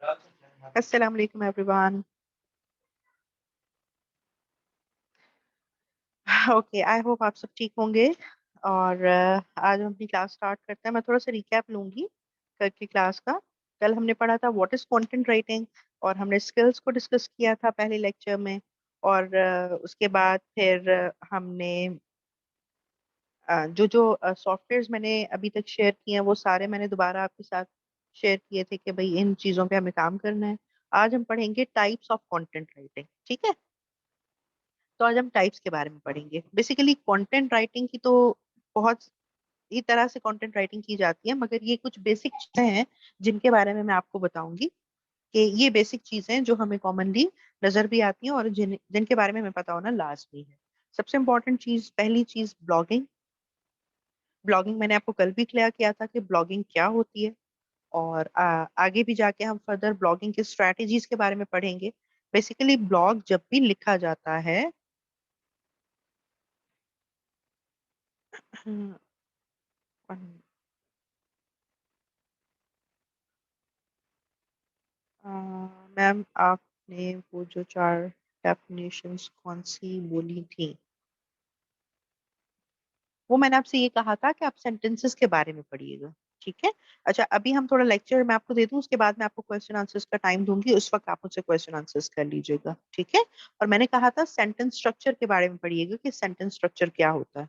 अस्सलाम वालेकुम everyone. Okay, I hope आप सब ठीक होंगे। और आज हम अपनी क्लास स्टार्ट करते हैं। मैं थोड़ा सा रिकैप लूंगी कल की क्लास का। कल हमने पढ़ा था व्हाट इज कंटेंट राइटिंग, और हमने स्किल्स को डिस्कस किया था पहले लेक्चर में। और उसके बाद फिर हमने जो जो सॉफ्टवेयर्स मैंने अभी तक शेयर किए हैं वो सारे मैंने दोबारा आपके साथ शेयर किए थे कि भाई इन चीज़ों पे हमें काम करना है। आज हम पढ़ेंगे टाइप्स ऑफ कंटेंट राइटिंग, ठीक है। तो आज हम टाइप्स के बारे में पढ़ेंगे। बेसिकली कंटेंट राइटिंग की तो बहुत ही तरह से कंटेंट राइटिंग की जाती है, मगर ये कुछ बेसिक चीजें हैं जिनके बारे में मैं आपको बताऊंगी कि ये बेसिक चीजें हैं जो हमें कॉमनली नजर भी आती हैं और जिनके बारे में हमें पता होना लाजमी है। सबसे इंपॉर्टेंट चीज, पहली चीज ब्लॉगिंग। ब्लॉगिंग मैंने आपको कल भी क्लियर किया था कि ब्लॉगिंग क्या होती है। और आगे भी जाके हम फर्दर ब्लॉगिंग की स्ट्रैटेजीज के बारे में पढ़ेंगे। बेसिकली ब्लॉग जब भी लिखा जाता है, मैम आपने वो जो चार डेफिनेशंस कौन सी बोली थी, वो मैंने आपसे ये कहा था कि आप सेंटेंसेस के बारे में पढ़िएगा, ठीक है। अच्छा, अभी हम थोड़ा लेक्चर मैं आपको दे दूं, उसके बाद मैं आपको क्वेश्चन आंसर्स का टाइम दूंगी, उस वक्त आप मुझसे क्वेश्चन आंसर्स कर लीजिएगा, ठीक है। और मैंने कहा था सेंटेंस स्ट्रक्चर के बारे में पढ़िएगा कि सेंटेंस स्ट्रक्चर क्या होता है।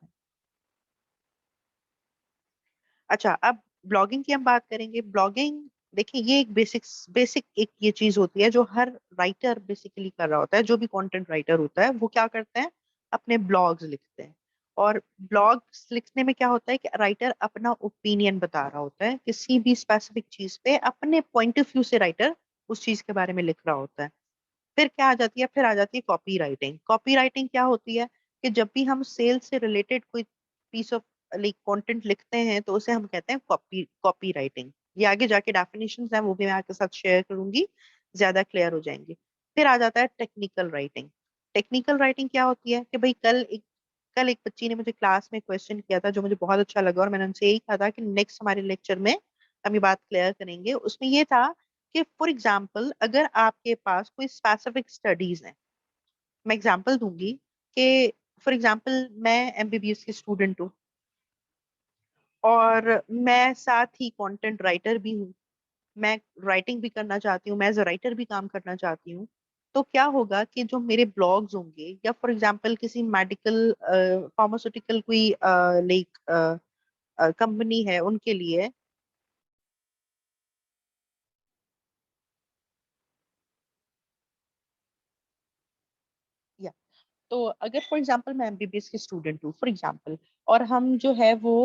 अच्छा, अब ब्लॉगिंग की हम बात करेंगे। ब्लॉगिंग, देखिए ये एक बेसिक बेसिक एक ये चीज होती है जो हर राइटर बेसिकली कर रहा होता है। जो भी कंटेंट राइटर होता है वो क्या करते हैं, अपने ब्लॉग्स लिखते हैं। और ब्लॉग्स लिखने में क्या होता है कि राइटर अपना ओपिनियन बता रहा होता है किसी भी स्पेसिफिक चीज पे, अपने पॉइंट ऑफ व्यू से राइटर उस चीज के बारे में लिख रहा होता है। फिर क्या आ जाती है, फिर आ जाती है कॉपी राइटिंग। कॉपी राइटिंग क्या होती है कि जब भी हम सेल से रिलेटेड कोई पीस ऑफ लाइक कंटेंट लिखते हैं तो उसे हम कहते हैं कॉपी कॉपी राइटिंग। ये आगे जाके डेफिनेशंस हैं, वो भी मैं आपके साथ शेयर करूंगी, ज्यादा क्लियर हो जाएंगे। फिर आ जाता है टेक्निकल राइटिंग। टेक्निकल राइटिंग क्या होती है कि भाई कल एक बच्ची ने मुझे क्लास में क्वेश्चन किया था जो मुझे बहुत अच्छा लगा, और मैंने उनसे यही कहा था कि नेक्स्ट हमारे लेक्चर में हम ये बात क्लियर करेंगे। उसमें ये था कि फॉर एग्जाम्पल अगर आपके पास कोई स्पेसिफिक स्टडीज है, मैं एग्जांपल दूंगी कि फॉर एग्जांपल मैं एमबीबीएस की स्टूडेंट हूँ और मैं साथ ही कंटेंट राइटर भी हूँ। मैं राइटिंग भी करना चाहती हूँ, मैं एज अ राइटर भी काम करना चाहती हूँ। तो क्या होगा कि जो मेरे ब्लॉग्स होंगे, या फॉर एग्जांपल किसी मेडिकल फार्मास्यूटिकल कोई लाइक कंपनी है उनके लिए, या तो अगर फॉर एग्जांपल मैं एमबीबीएस की स्टूडेंट हूँ फॉर एग्जांपल, और हम जो है वो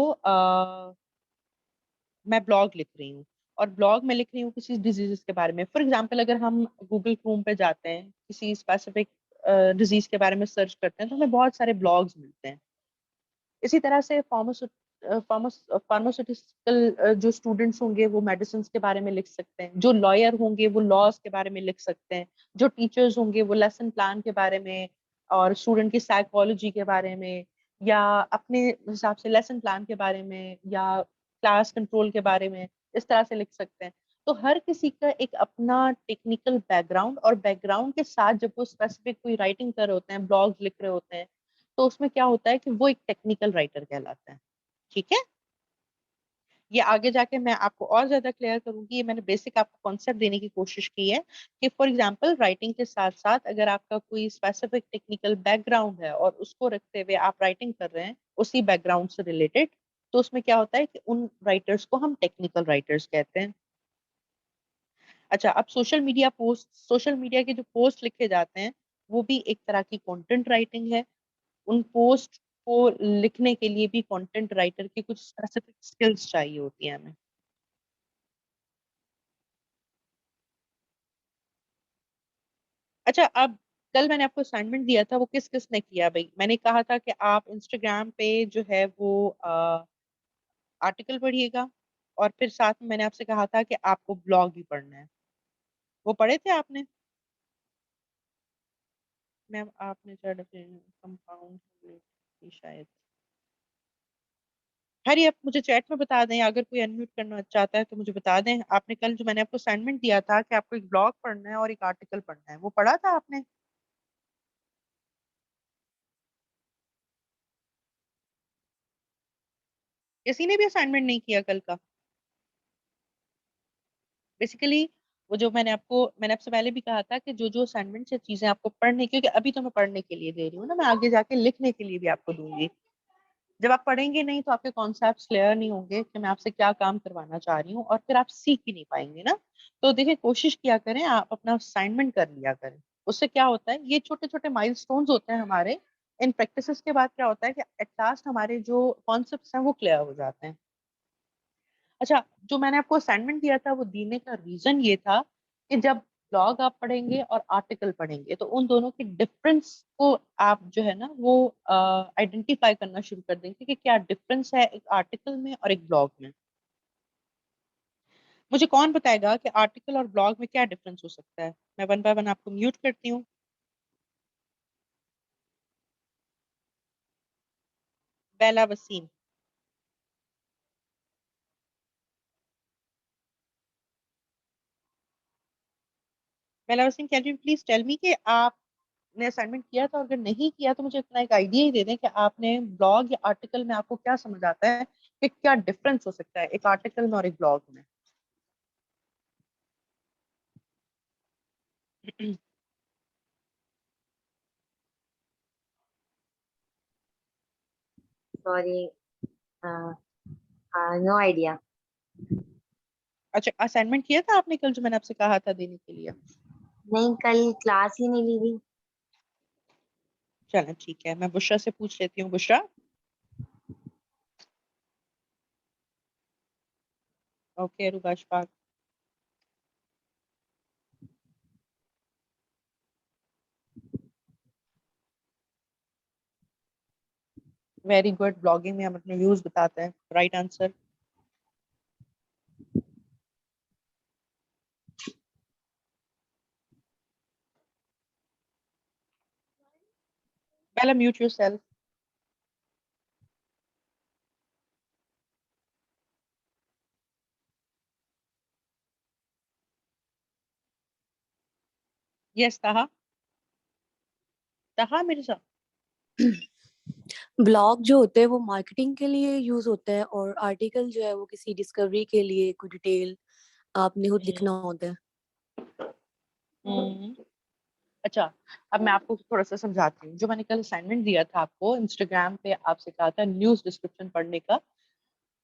मैं ब्लॉग लिख रही हूँ, और ब्लॉग में लिख रही हूँ किसी डिजीज के बारे में। फॉर एग्जांपल अगर हम गूगल क्रोम पे जाते हैं, किसी स्पेसिफिक डिजीज के बारे में सर्च करते हैं, तो हमें बहुत सारे ब्लॉग्स मिलते हैं। इसी तरह से फार्मास्यूटिकल जो स्टूडेंट्स होंगे वो मेडिसिन के बारे में लिख सकते हैं, जो लॉयर होंगे वो लॉज के बारे में लिख सकते हैं, जो टीचर्स होंगे वो लेसन प्लान के बारे में और स्टूडेंट की साइकोलॉजी के बारे में, या अपने हिसाब से लेसन प्लान के बारे में, या क्लास कंट्रोल के बारे में, इस तरह से लिख सकते हैं। तो हर किसी का एक अपना टेक्निकल बैकग्राउंड, और बैकग्राउंड के साथ जब वो स्पेसिफिक कोई राइटिंग कर रहे होते हैं, ब्लॉग्स लिख रहे होते हैं, तो उसमें क्या होता है कि वो एक टेक्निकल राइटर कहलाता है, ठीक है। ये आगे जाके मैं आपको और ज्यादा क्लियर करूंगी, ये मैंने बेसिक आपको कॉन्सेप्ट देने की कोशिश की है कि फॉर एग्जांपल राइटिंग के साथ साथ अगर आपका कोई स्पेसिफिक टेक्निकल बैकग्राउंड है और उसको रखते हुए आप राइटिंग कर रहे हैं उसी बैकग्राउंड से रिलेटेड, तो उसमें क्या होता है कि उन राइटर्स को हम टेक्निकल राइटर्स कहते हैं। अच्छा, अब सोशल मीडिया के जो पोस्ट लिखे जाते हैं वो भी एक तरह की कंटेंट राइटिंग है। उन पोस्ट को लिखने के लिए भी कंटेंट राइटर की कुछ स्पेसिफिक स्किल्स चाहिए होती है हमें। अच्छा, अब कल मैंने आपको असाइनमेंट दिया था, वो किस किस ने किया भाई? मैंने कहा था कि आप इंस्टाग्राम पे जो है वो आर्टिकल पढ़िएगा, और फिर साथ में मैंने आपसे कहा था कि आपको ब्लॉग भी पढ़ना है। वो पढ़े थे आपने? मैम आपने कंपाउंड शायद। हरी, आप मुझे चैट में बता दें, अगर कोई अनम्यूट करना चाहता है तो मुझे बता दें। आपने कल जो मैंने आपको असाइनमेंट दिया था कि आपको एक ब्लॉग पढ़ना है और एक आर्टिकल पढ़ना है, वो पढ़ा था आपने? किसी ने भी असाइनमेंट नहीं किया कल का? बेसिकली वो जो मैंने आपसे पहले भी कहा था कि जो जो असाइनमेंट से चीजें आपको पढ़ने, क्योंकि अभी तो मैं पढ़ने के लिए दे रही हूँ ना, मैं आगे जाके लिखने के लिए भी आपको दूंगी। जब आप पढ़ेंगे नहीं तो आपके कॉन्सेप्ट्स क्लियर नहीं होंगे कि मैं आपसे क्या काम करवाना चाह रही हूँ, और फिर आप सीख ही नहीं पाएंगे ना। तो देखिए, कोशिश किया करें, आप अपना असाइनमेंट कर लिया करें। उससे क्या होता है, ये छोटे छोटे माइलस्टोन्स होते हैं हमारे। इन प्रैक्टिसेस के बाद क्या होता है कि एट लास्ट हमारे जो कॉन्सेप्ट्स हैं वो क्लियर हो जाते हैं। अच्छा, जो मैंने आपको असाइनमेंट दिया था वो देने का रीजन ये था कि जब ब्लॉग आप पढ़ेंगे और आर्टिकल पढ़ेंगे तो उन दोनों के डिफरेंस को आप जो है ना वो आइडेंटिफाई करना शुरू कर देंगे कि क्या डिफरेंस है एक आर्टिकल में और एक ब्लॉग में। मुझे कौन बताएगा कि आर्टिकल और ब्लॉग में क्या डिफरेंस हो सकता है? मैं वन बाय वन आपको म्यूट करती हूँ। Bela Waseem. Bela Waseem, can you please tell me कि आपने असाइनमेंट किया था, और अगर नहीं किया तो मुझे इतना एक आइडिया ही दे दें कि आपने ब्लॉग या आर्टिकल में आपको क्या समझ आता है कि क्या डिफरेंस हो सकता है एक आर्टिकल में और एक ब्लॉग में। Sorry, no idea. अच्छा, असाइनमेंट किया था आपने कल जो मैंने आपसे कहा था देने के लिए? नहीं, कल क्लास ही नहीं ली थी। चलो ठीक है, मैं बुशरा से पूछ लेती हूँ। बुशरा। ओके रुबाश पाक। वेरी गुड, ब्लॉगिंग में हम अपने व्यूज बताते हैं, राइट आंसर। पहले म्यूट योरसेल्फ। यस ताहा। ताहा मेरे साथ। ब्लॉग जो होते हैं वो मार्केटिंग के लिए यूज होते हैं, और आर्टिकल जो है वो किसी डिस्कवरी के लिए, कोई डिटेल आपने खुद लिखना होता है। हम्म। अच्छा, अब मैं आपको थोड़ा सा समझाती हूँ। जो मैंने कल असाइनमेंट दिया था आपको इंस्टाग्राम पे, आपसे कहा था न्यूज डिस्क्रिप्शन पढ़ने का।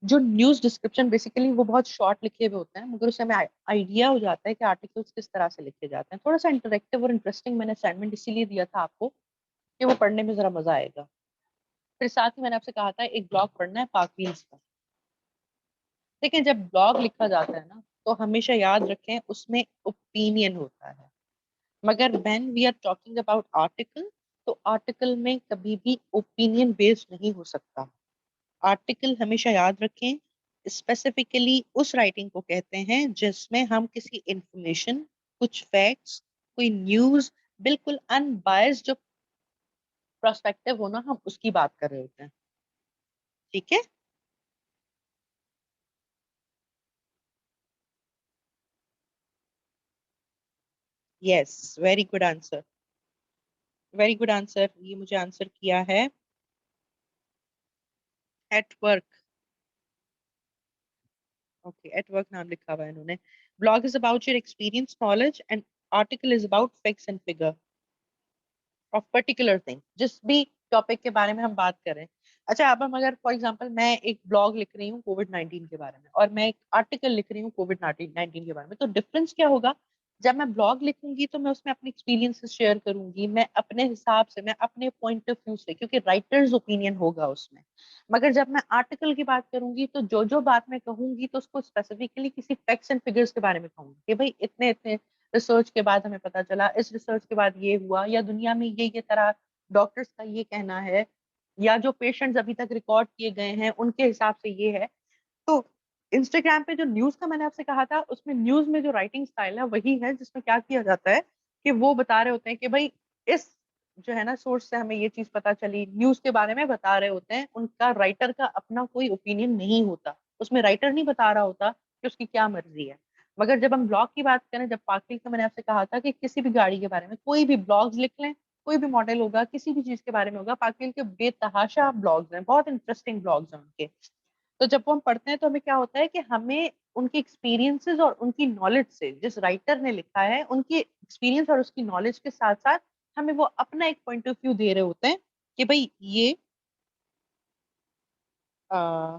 जो न्यूज डिस्क्रिप्शन बेसिकली वो बहुत शॉर्ट लिखे हुए होते हैं, मगर उससे हमें आइडिया हो जाता है कि आर्टिकल्स किस तरह से लिखे जाते हैं। थोड़ा सा इंटरेक्टिव और इंटरेस्टिंग मैंने असाइनमेंट इसीलिए दिया था आपको कि वो पढ़ने में जरा मजा आएगा। फिर साथ ही मैंने आपसे कहा था एक ब्लॉग पढ़ना है पाकवीज का। लेकिन जब ब्लॉग लिखा जाता है ना, तो हमेशा याद रखें उसमें ओपिनियन होता है। मगर when we are talking about article, तो आर्टिकल में कभी भी ओपिनियन बेस्ड नहीं हो सकता। आर्टिकल हमेशा याद रखें, स्पेसिफिकली उस राइटिंग को कहते हैं जिसमें हम किसी इंफॉर्मेशन, कुछ फैक्ट्स, कोई न्यूज, बिल्कुल अनबायस्ड जो प्रोस्पेक्टिव हो ना, हम उसकी बात कर रहे होते हैं। ठीक है। Yes, very good answer. Very good answer, ये मुझे आंसर किया है at work. Okay, at work नाम लिखा हुआ है इन्होंने। Blog is about your experience knowledge and article is about facts and figure of particular thing, जिस भी टॉपिक के बारे में हम बात करें। अच्छा, अब हम अगर फॉर एग्जांपल मैं एक ब्लॉग लिख रही हूँ कोविड 19 के बारे में, और मैं एक आर्टिकल लिख रही हूँ कोविड 19 के बारे में, तो डिफरेंस क्या होगा? जब मैं ब्लॉग लिखूंगी तो मैं उसमें अपने एक्सपीरियंसेस शेयर करूंगी, मैं अपने हिसाब से, मैं अपने पॉइंट ऑफ व्यू से, क्योंकि राइटर्स ओपिनियन होगा उसमें। मगर जब मैं आर्टिकल की बात करूंगी तो जो जो बात मैं कहूंगी तो उसको स्पेसिफिकली किसी फैक्ट्स एंड फिगर्स के बारे में कहूंगी कि भाई इतने इतने रिसर्च के बाद हमें पता चला, इस रिसर्च के बाद ये हुआ, या दुनिया में ये तरह डॉक्टर्स का ये कहना है, या जो पेशेंट्स अभी तक रिकॉर्ड किए गए हैं उनके हिसाब से ये है। तो इंस्टाग्राम पे जो न्यूज का मैंने आपसे कहा था, उसमें न्यूज में जो राइटिंग स्टाइल है वही है, जिसमें क्या किया जाता है कि वो बता रहे होते हैं कि भाई इस जो है ना सोर्स से हमें ये चीज पता चली, न्यूज के बारे में बता रहे होते हैं, उनका राइटर का अपना कोई ओपिनियन नहीं होता, उसमें राइटर नहीं बता रहा होता कि उसकी क्या मर्जी है। मगर जब हम ब्लॉग की बात करें, जब पाकिल का मैंने आपसे कहा था कि किसी भी गाड़ी के बारे में कोई भी ब्लॉग्स लिख लें, कोई भी मॉडल होगा, किसी भी चीज के बारे में होगा, पाकिल के बेतहाशा ब्लॉग्स हैं, बहुत इंटरेस्टिंग ब्लॉग्स हैं उनके। तो जब वो हम पढ़ते हैं तो हमें क्या होता है कि हमें उनके एक्सपीरियंसेस और उनकी नॉलेज से, जिस राइटर ने लिखा है उनके एक्सपीरियंस और उसकी नॉलेज के साथ साथ हमें वो अपना एक पॉइंट ऑफ व्यू दे रहे होते हैं कि भाई ये आ,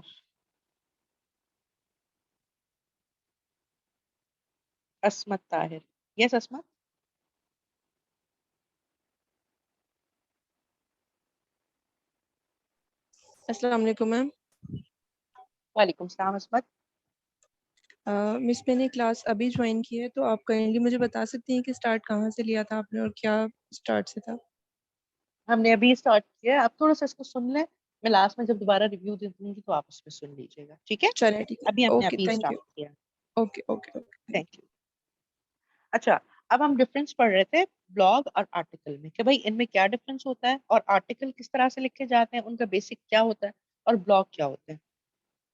असमत ताहिर, यस असमत। अस्सलाम वालेकुम मैम। वालेकुम सलाम असमत। मिस मैंने क्लास अभी ज्वाइन की है, तो आप काइंडली मुझे बता सकती हैं कि स्टार्ट कहाँ से लिया था आपने और क्या स्टार्ट से था? हमने अभी स्टार्ट किया है, आप थोड़ा सा इसको सुन लें, मैं लास्ट में जब दोबारा रिव्यू दे दूंगी तो आप उसमें सुन लीजिएगा, ठीक है? चलें ठीक अभी है, हमने ओके अभी थैंक स्टार्ट यू। किया। Okay okay okay. Thank you. अच्छा, अब हम डिफरेंस पढ़ रहे थे ब्लॉग और आर्टिकल में कि भाई इनमें क्या डिफरेंस होता है, और आर्टिकल किस तरह से लिखे जाते हैं, उनका बेसिक क्या होता है, और ब्लॉग क्या होते हैं।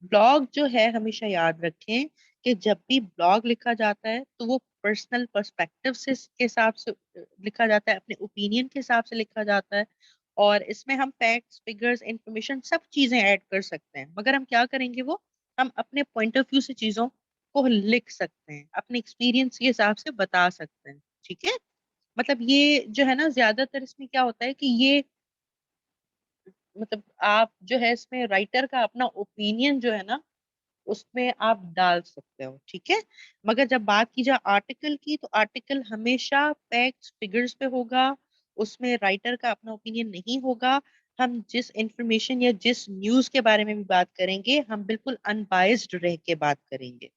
ब्लॉग जो है, हमेशा याद रखें कि जब भी ब्लॉग लिखा जाता है तो वो पर्सनल पर्सपेक्टिव से के हिसाब से लिखा जाता है, अपने ओपिनियन के हिसाब से लिखा जाता है, और इसमें हम फैक्ट्स, फिगर्स, इंफॉर्मेशन सब चीजें ऐड कर सकते हैं। मगर हम क्या करेंगे, वो हम अपने पॉइंट ऑफ व्यू से चीजों को लिख सकते हैं, अपने एक्सपीरियंस के हिसाब से बता सकते हैं, ठीक है? मतलब ये जो है ना, ज्यादातर इसमें क्या होता है कि ये मतलब आप जो है इसमें राइटर का अपना ओपिनियन जो है ना उसमें आप डाल सकते हो, ठीक है? मगर जब बात की जाए आर्टिकल की, तो आर्टिकल हमेशा फैक्ट्स फिगर्स पे होगा, उसमें राइटर का अपना ओपिनियन नहीं होगा। हम जिस इंफॉर्मेशन या जिस न्यूज के बारे में भी बात करेंगे, हम बिल्कुल अनबायस्ड रह के बात करेंगे।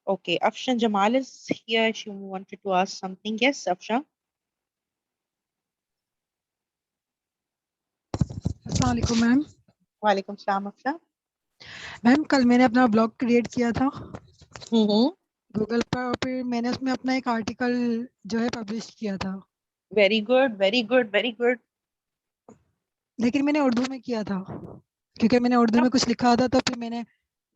Okay, Afshan Jamal is here, she wanted to ask something. Yes Afshan. अस्सलाम वालेकुम मैम। वालेकुम सलाम अफशन। मैम कल मैंने अपना ब्लॉग क्रिएट किया था हम्म। गूगल पर, और फिर मैंने उसमें अपना एक आर्टिकल जो है पब्लिश किया था, very good, very good, very good. लेकिन मैंने उर्दू में किया था क्योंकि मैंने उर्दू में कुछ लिखा था। तो फिर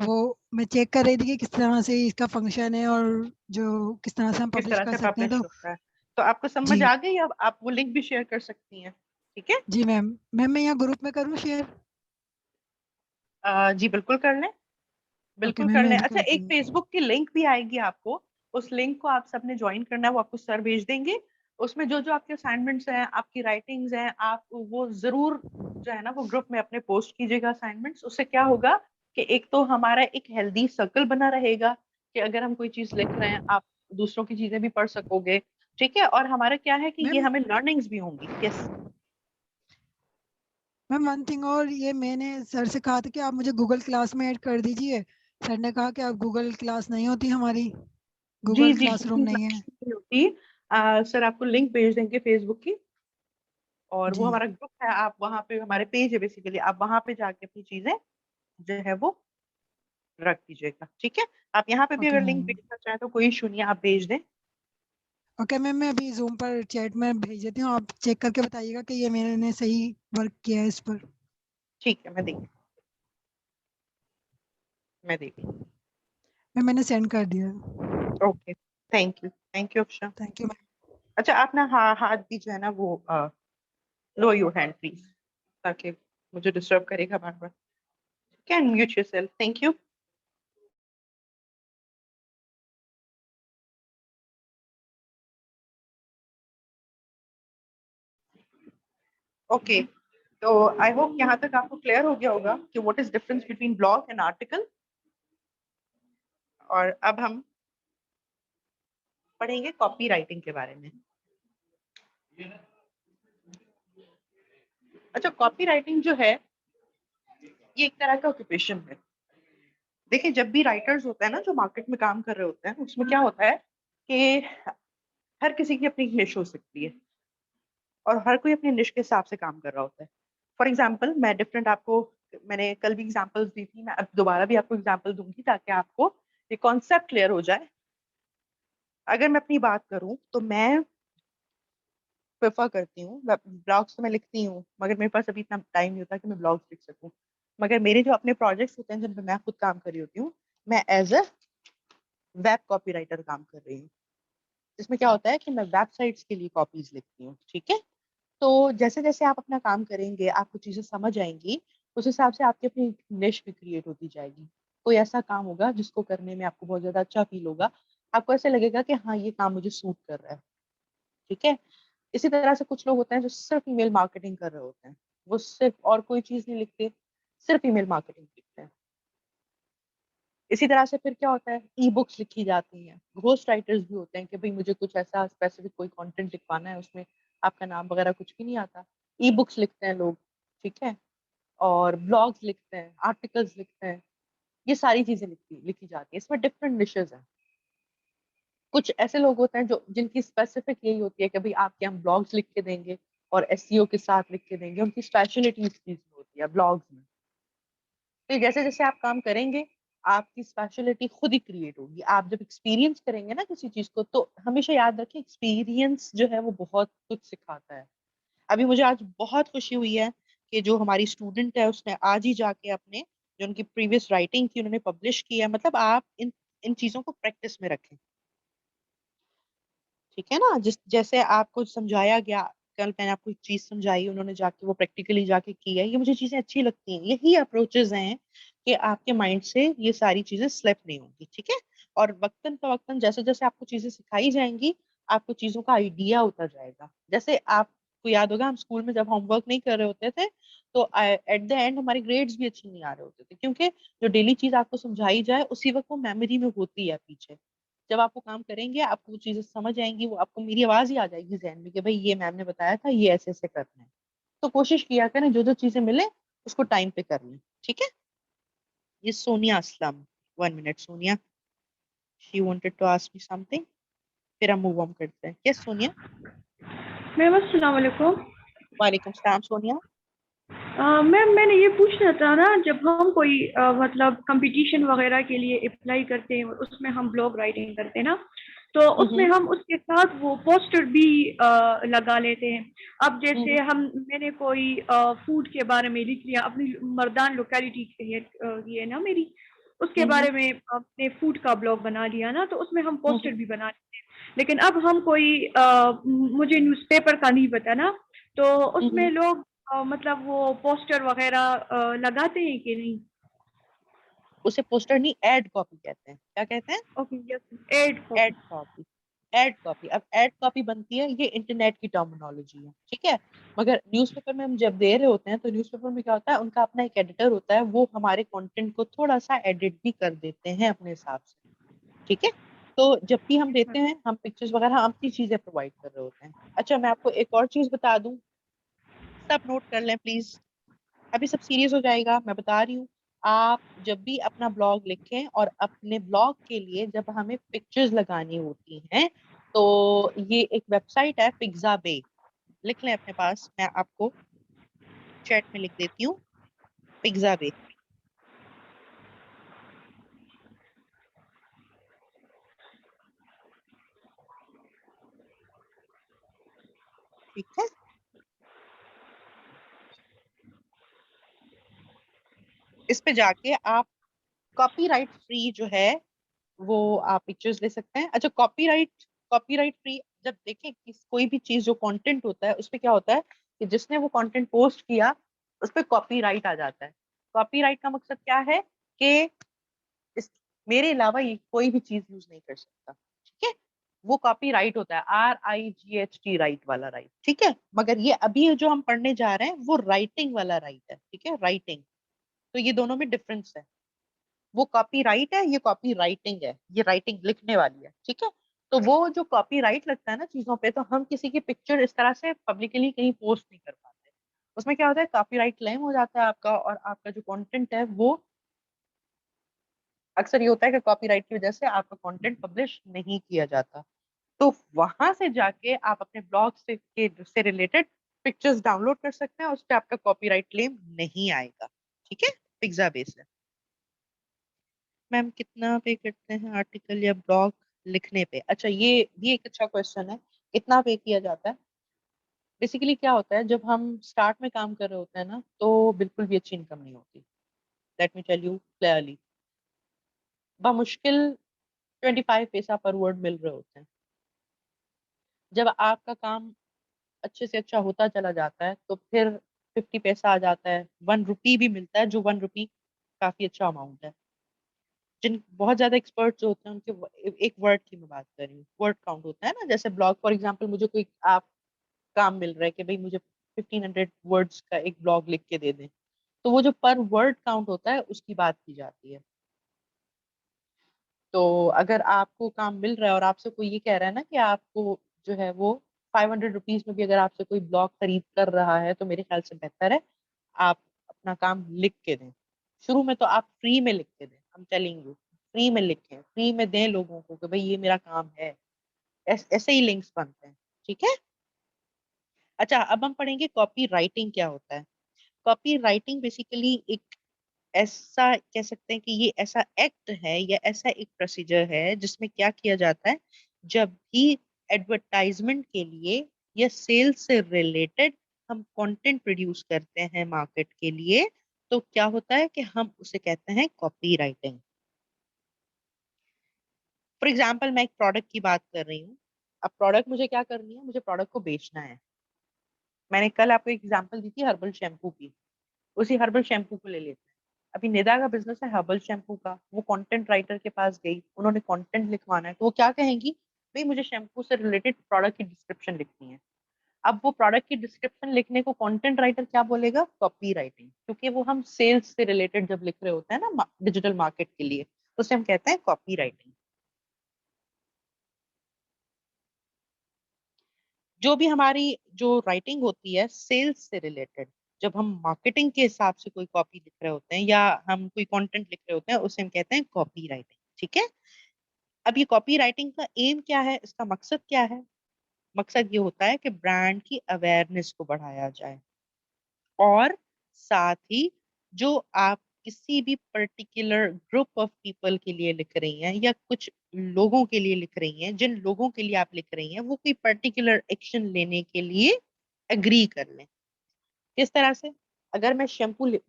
वो मैं चेक कर रही थी कि किस तरह से इसका फंक्शन है और जो किस तरह से हम किस पब्लिश तरह कर से सकते हैं। पब्लिश तो होता है, तो आपको समझ जी आ गई? अब आप वो लिंक भी शेयर कर सकती हैं, ठीक है? जी मैम। मैम मैं यहाँ ग्रुप में करूँ शेयर? जी बिल्कुल कर लें, ओके बिल्कुल मैम, कर मैं लें। अभी अच्छा, करती एक हूँ। फेसबुक की लिंक भी आएगी आपको, उस लिंक को आप सबने ज्वाइन करना है, वो आपको सर भेज देंगे। उसमें जो जो आपके असाइनमेंट्स हैं, आपकी राइटिंग्स हैं, आप वो जरूर जो है ना वो ग्रुप में अपने पोस्ट कीजिएगा असाइनमेंट्स। उससे क्या होगा कि एक तो हमारा एक हेल्दी सर्कल बना रहेगा कि अगर हम कोई चीज लिख रहे हैं, आप दूसरों की चीजें भी पढ़ सकोगे, ठीक है? और हमारा क्या है कि ये मैम हमें लर्निंग्स भी होंगी। यस। मैम वन थिंग और, ये मैंने सर से कहा था कि आप मुझे गूगल क्लास में ऐड कर दीजिए। सर ने कहा कि अब गूगल क्लास नहीं होती हमारी, जी गूगल जी, क्लासरूम नहीं है। होती। सर आपको लिंक भेज देंगे फेसबुक की, और वो जी हमारा ग्रुप है, आप वहां पे, हमारे पेज है बेसिकली, आप वहां पे जाके अपनी चीजें जो है वो रख दीजिएगा, ठीक है? आप यहाँ पे भी ओके अगर लिंक मैम। भेजना चाहें तो कोई इशू नहीं है, आप भेज दें। ओके मैम, मैं अभी जूम पर चैट में भेज देती हूँ, आप चेक करके बताइएगा कि ये मैंने सही वर्क किया है इस पर। ठीक है, मैं देख लूँ। मैंने सेंड कर दिया है। Okay, thank you Akshara. Thank you ma'am. अच्छा, आप ना हाथ भी जो है ना वो लो योर हैंड प्लीज, ताकि मुझे डिस्टर्ब करेगा बार बार। Can mute yourself, thank you. Okay, तो आई होप यहाँ तक आपको क्लियर हो गया होगा कि what is difference between blog and article. और अब हम पढ़ेंगे कॉपी राइटिंग के बारे में। अच्छा, कॉपी राइटिंग जो है ये एक तरह का ऑक्यूपेशन है। देखिए, जब भी राइटर्स होते हैं ना जो मार्केट में काम कर रहे होते हैं, उसमें क्या होता है कि हर किसी की अपनी निश हो सकती है, और हर कोई अपनी निश के हिसाब से काम कर रहा होता है। फॉर एग्जाम्पल, मैं डिफरेंट आपको, मैंने कल भी एग्जाम्पल्स दी थी, मैं अब दोबारा भी आपको एग्जाम्पल दूंगी ताकि आपको ये कॉन्सेप्ट क्लियर हो जाए। अगर मैं अपनी बात करूं तो मैं प्रेफर करती हूँ। ब्लॉग्स तो मैं लिखती हूँ, मगर मेरे पास अभी इतना टाइम नहीं होता कि मैं ब्लॉग्स लिख सकूँ। मगर मेरे जो अपने प्रोजेक्ट्स होते हैं जिन पे मैं खुद काम कर रही होती हूँ, मैं as a web copy writer काम कर रही हूँ। इसमें क्या होता है कि मैं वेबसाइट्स के लिए कॉपीज लिखती हूँ, ठीक है। तो जैसे जैसे आप अपना काम करेंगे, आपको चीजें समझ आएंगी, उस हिसाब से आपकी अपनी निश भी क्रिएट होती जाएगी। कोई ऐसा काम होगा जिसको करने में आपको बहुत ज्यादा अच्छा फील होगा, आपको ऐसे लगेगा कि हाँ ये काम मुझे सूट कर रहा है, ठीक है। इसी तरह से कुछ लोग होते हैं जो सिर्फ ईमेल मार्केटिंग कर रहे होते हैं, वो सिर्फ और कोई चीज नहीं लिखते, सिर्फ ईमेल मार्केटिंग लिखते हैं। इसी तरह से फिर क्या होता है, ई बुक्स लिखी जाती हैं। घोस्ट राइटर्स भी होते हैं कि भाई मुझे कुछ ऐसा स्पेसिफिक कोई कंटेंट लिखवाना है, उसमें आपका नाम वगैरह कुछ भी नहीं आता, ई बुक्स लिखते हैं लोग, ठीक है। और ब्लॉग्स लिखते हैं, आर्टिकल्स लिखते हैं, ये सारी चीजें लिखी जाती है। इसमें डिफरेंट निशेस हैं। कुछ ऐसे लोग होते हैं जो जिनकी स्पेसिफिक यही होती है कि भाई आपके हम ब्लॉग्स लिख के देंगे और एसईओ के साथ लिख के देंगे, उनकी स्पेशलिटी इस चीज में होती है ब्लॉग्स में। तो जैसे जैसे आप काम करेंगे, आपकी स्पेशलिटी खुद ही क्रिएट होगी। आप जब एक्सपीरियंस करेंगे ना किसी चीज को, तो हमेशा याद रखें एक्सपीरियंस जो है वो बहुत कुछ सिखाता है। अभी मुझे आज बहुत खुशी हुई है कि जो हमारी स्टूडेंट है उसने आज ही जाके अपने जो उनकी प्रीवियस राइटिंग थी उन्होंने पब्लिश किया। मतलब आप इन इन चीजों को प्रैक्टिस में रखें, ठीक है ना। जिस जैसे आपको समझाया गया, कल मैंने आपको एक चीज समझाई, उन्होंने जाके वो प्रैक्टिकली जाके किया, ये मुझे चीजें अच्छी लगती हैं। यही अप्रोचेज हैं कि आपके माइंड से ये सारी चीजें स्लिप नहीं होंगी, ठीक है। और वक्तन फवक्तन जैसे जैसे आपको चीजें सिखाई जाएंगी, आपको चीजों का आइडिया होता जाएगा। जैसे आपको याद होगा, हम स्कूल में जब होमवर्क नहीं कर रहे होते थे, तो एट द एंड हमारे ग्रेड्स भी अच्छे नहीं आ रहे होते थे, क्योंकि जो डेली चीज आपको समझाई जाए उसी वक्त वो मेमोरी में होती है पीछे। जब आप वो काम करेंगे, आपको वो चीजें समझ आएंगी, वो आपको मेरी आवाज ही आ जाएगी जहन में कि भाई ये मैम ने बताया था, ये ऐसे ऐसे करना है। तो कोशिश किया करें जो जो चीजें मिले उसको टाइम पे कर लें, ठीक है। ये Sonia Aslam, 1 minute Sonia, she wanted to ask me something, फिर हम मूव ऑन करते हैं। यस सोनिया। मैम अस्सलाम वालेकुम। वालेकुम सलाम सोनिया। मैम मैंने ये पूछना था ना, जब हम कोई मतलब कंपटीशन वगैरह के लिए अप्लाई करते हैं, उसमें हम ब्लॉग राइटिंग करते हैं ना, तो उसमें हम उसके साथ वो पोस्टर भी लगा लेते हैं। अब जैसे मैंने कोई फूड के बारे में लिख लिया, अपनी मर्दान लोकेलिटी ये ना मेरी, उसके बारे में अपने फूड का ब्लॉग बना लिया ना, तो उसमें हम पोस्टर भी बना लेते हैं। लेकिन अब हम कोई मुझे न्यूज़पेपर का नहीं पता ना, तो उसमें लोग मतलब वो पोस्टर वगैरह लगाते हैं कि नहीं? उसे पोस्टर नहीं, एड कॉपी कहते हैं। क्या कहते हैं? Okay, yes, ad ad copy. Copy. Ad copy, अब एड कॉपी बनती है, ये इंटरनेट की टर्मिनोलॉजी है, ठीक है। मगर न्यूज़पेपर में हम जब दे रहे होते हैं, तो न्यूज़पेपर में क्या होता है, उनका अपना एक एडिटर होता है, वो हमारे कंटेंट को थोड़ा सा एडिट भी कर देते हैं अपने हिसाब से, ठीक है। तो जब भी हम देते हैं, हम पिक्चर्स वगैरह अपनी चीजें प्रोवाइड कर रहे होते हैं। अच्छा, मैं आपको एक और चीज बता दूं, सब नोट कर लें प्लीज, अभी सब सीरियस हो जाएगा, मैं बता रही हूँ। आप जब भी अपना ब्लॉग लिखें, और अपने ब्लॉग के लिए जब हमें पिक्चर्स लगानी होती हैं, तो ये एक वेबसाइट है पिक्साबे, लिख लें अपने पास, मैं आपको चैट में लिख देती हूँ, पिक्साबे, ठीक है। इस पे जाके आप कॉपीराइट फ्री जो है वो आप पिक्चर्स ले सकते हैं। अच्छा, कॉपीराइट फ्री जब देखें कि कोई भी चीज जो कंटेंट होता है, उस पे क्या होता है कि जिसने वो कंटेंट पोस्ट किया उस पे कॉपीराइट आ जाता है। कॉपीराइट का मकसद क्या है कि इस मेरे अलावा ये कोई भी चीज यूज नहीं कर सकता, ठीक है। वो कॉपीराइट होता है, RIGHT, राइट वाला राइट, ठीक है। मगर ये अभी जो हम पढ़ने जा रहे हैं वो राइटिंग वाला राइट है, ठीक है, राइटिंग। तो ये दोनों में डिफरेंस है, वो कॉपीराइट है, ये कॉपी राइटिंग है, ये राइटिंग लिखने वाली है, ठीक है। तो वो जो कॉपीराइट लगता है ना चीजों पे, तो हम किसी की पिक्चर इस तरह से पब्लिकली कहीं पोस्ट नहीं कर पाते। उसमें क्या होता है, कॉपीराइट क्लेम हो जाता है आपका, और आपका जो कंटेंट है वो, अक्सर ये होता है कि कॉपीराइट की वजह से आपका कंटेंट पब्लिश नहीं किया जाता। तो वहां से जाके आप अपने ब्लॉग से रिलेटेड पिक्चर्स डाउनलोड कर सकते हैं, और उस पर आपका कॉपीराइट क्लेम नहीं आएगा, ठीक है। पिक्साबेस है। मैम कितना पे करते हैं आर्टिकल या ब्लॉग लिखने पे? अच्छा, ये भी एक अच्छा क्वेश्चन है, कितना पे किया जाता है। बेसिकली क्या होता है, जब हम स्टार्ट में काम कर रहे होते हैं ना, तो बिल्कुल भी अच्छी इनकम नहीं होती। Let me tell you clearly, बमुश्किल 25 पैसा पर वर्ड मिल रहे होते हैं। जब आपका काम अच्छे से अच्छा होता चला जाता है तो फिर 50 पैसा आ जाता है, 1 रुपी भी मिलता है, जो 1 रुपी काफी अच्छा अमाउंट है। जिन बहुत ज्यादा एक्सपर्ट जो होते हैं उनके एक वर्ड की मैं बात कर रही हूँ, वर्ड काउंट होता है ना, जैसे ब्लॉग फॉर एग्जांपल, मुझे कोई आप काम मिल रहा है कि भाई मुझे 1500 वर्ड्स का एक ब्लॉग लिख के दे दें, तो वो जो पर वर्ड काउंट होता है उसकी बात की जाती है। तो अगर आपको काम मिल रहा है और आपसे कोई ये कह रहा है ना कि आपको जो है वो 500 रुपीज में भी अगर आपसे कोई ब्लॉग खरीद कर रहा है, तो मेरे ख्याल से बेहतर है आप अपना काम लिख के दें। शुरू में तो आप फ्री में लिख के दें, हम टेलिंग यू, फ्री में लिखें, फ्री में दें लोगों को कि भाई ये मेरा काम है। ऐसे ही लिंक्स बनते हैं, ठीक है। अच्छा, अब हम पढ़ेंगे कॉपी राइटिंग क्या होता है। कॉपी राइटिंग बेसिकली एक ऐसा कह सकते हैं कि ये ऐसा एक्ट है या ऐसा एक प्रोसीजर है जिसमें क्या किया जाता है, जब भी एडवर्टाइजमेंट के लिए या सेल्स से रिलेटेड हम कंटेंट प्रोड्यूस करते हैं मार्केट के लिए, तो क्या होता है कि हम उसे कहते हैं कॉपी राइटिंग। फॉर एग्जाम्पल, मैं एक प्रोडक्ट की बात कर रही हूँ। अब प्रोडक्ट मुझे क्या करनी है, मुझे प्रोडक्ट को बेचना है। मैंने कल आपको एग्जाम्पल दी थी हर्बल शैम्पू की, उसी हर्बल शैम्पू को ले लेते हैं। अभी निदा का बिजनेस है हर्बल शैम्पू का, वो कंटेंट राइटर के पास गई, उन्होंने कंटेंट लिखवाना है, तो वो क्या कहेंगी, भाई मुझे शैम्पू से रिलेटेड प्रोडक्ट की डिस्क्रिप्शन लिखनी है। अब वो प्रोडक्ट की डिस्क्रिप्शन लिखने को कंटेंट राइटर क्या बोलेगा, कॉपी राइटिंग, क्योंकि वो हम सेल्स से रिलेटेड जब लिख रहे होते हैं ना डिजिटल मार्केट के लिए, तो उसे हम कहते हैं कॉपी राइटिंग। जो भी हमारी जो राइटिंग होती है सेल्स से रिलेटेड, जब हम मार्केटिंग के हिसाब से कोई कॉपी लिख रहे होते हैं या हम कोई कंटेंट लिख रहे होते हैं, उसे हम कहते हैं कॉपी राइटिंग, ठीक है। अब ये कॉपी राइटिंग का एम क्या है, इसका मकसद क्या है। मकसद ये होता है कि ब्रांड की अवेयरनेस को बढ़ाया जाए, और साथ ही जो आप किसी भी पर्टिकुलर ग्रुप ऑफ पीपल के लिए लिख रही हैं या कुछ लोगों के लिए लिख रही हैं, जिन लोगों के लिए आप लिख रही हैं वो कोई पर्टिकुलर एक्शन लेने के लिए एग्री कर लें। किस तरह से, अगर मैं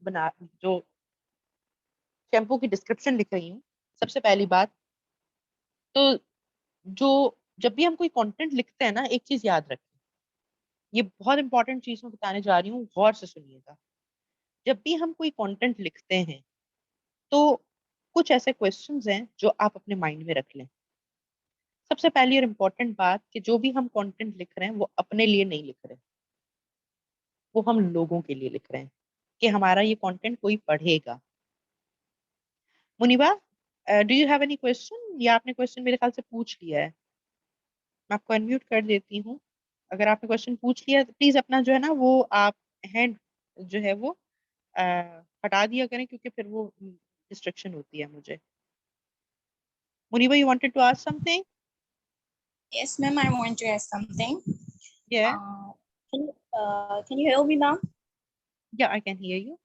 बना जो शैम्पू की डिस्क्रिप्शन लिख रही हूँ, सबसे पहली बात तो जो जब भी हम कोई कंटेंट लिखते हैं ना, एक चीज याद रखें, ये बहुत इंपॉर्टेंट चीज मैं बताने जा रही हूँ, गौर से सुनिएगा। जब भी हम कोई कंटेंट लिखते हैं तो कुछ ऐसे क्वेश्चंस हैं जो आप अपने माइंड में रख लें। सबसे पहली और इम्पोर्टेंट बात कि जो भी हम कंटेंट लिख रहे हैं वो अपने लिए नहीं लिख रहे, वो हम लोगों के लिए लिख रहे हैं कि हमारा ये कंटेंट कोई पढ़ेगा। Muniba, do you have any question, या आपने क्वेश्चन मेरे ख्याल से पूछ लिया है। मैं आपको अनम्यूट कर देती हूँ। अगर आपने क्वेश्चन पूछ लिया तो प्लीज अपना जो है ना वो आप हैंड जो है वो अ, हटा दिया करें, क्योंकि फिर वो डिस्ट्रक्शन होती है मुझे। Muniba, you wanted to ask something? Yes, ma'am, I want to ask something. Yeah, Can you hear me now? yeah, I can hear you.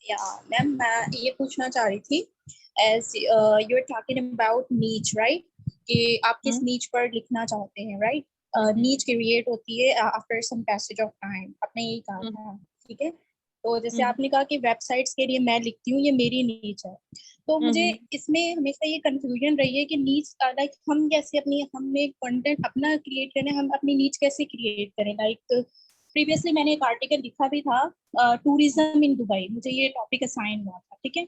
Yeah, ma'am, मैं ये पूछना चाह रही थी, as you're talking about niche, right? कि आप किस niche पर लिखना चाहते हैं, right? Niche क्रिएट होती है after some passage of time, आपने यही कहा था, ठीक है। तो जैसे आपने कहा कि वेबसाइट्स के लिए मैं लिखती हूँ, ये मेरी नीच है, तो मुझे इसमें हमेशा ये कंफ्यूजन रही है कि नीच लाइक हम कैसे हमें कंटेंट अपना क्रिएट करें, हम अपनी नीच कैसे क्रिएट करें। लाइक प्रीवियसली मैंने एक आर्टिकल लिखा भी था, टूरिज्म इन दुबई, मुझे ये टॉपिक असाइन हुआ था, ठीक है।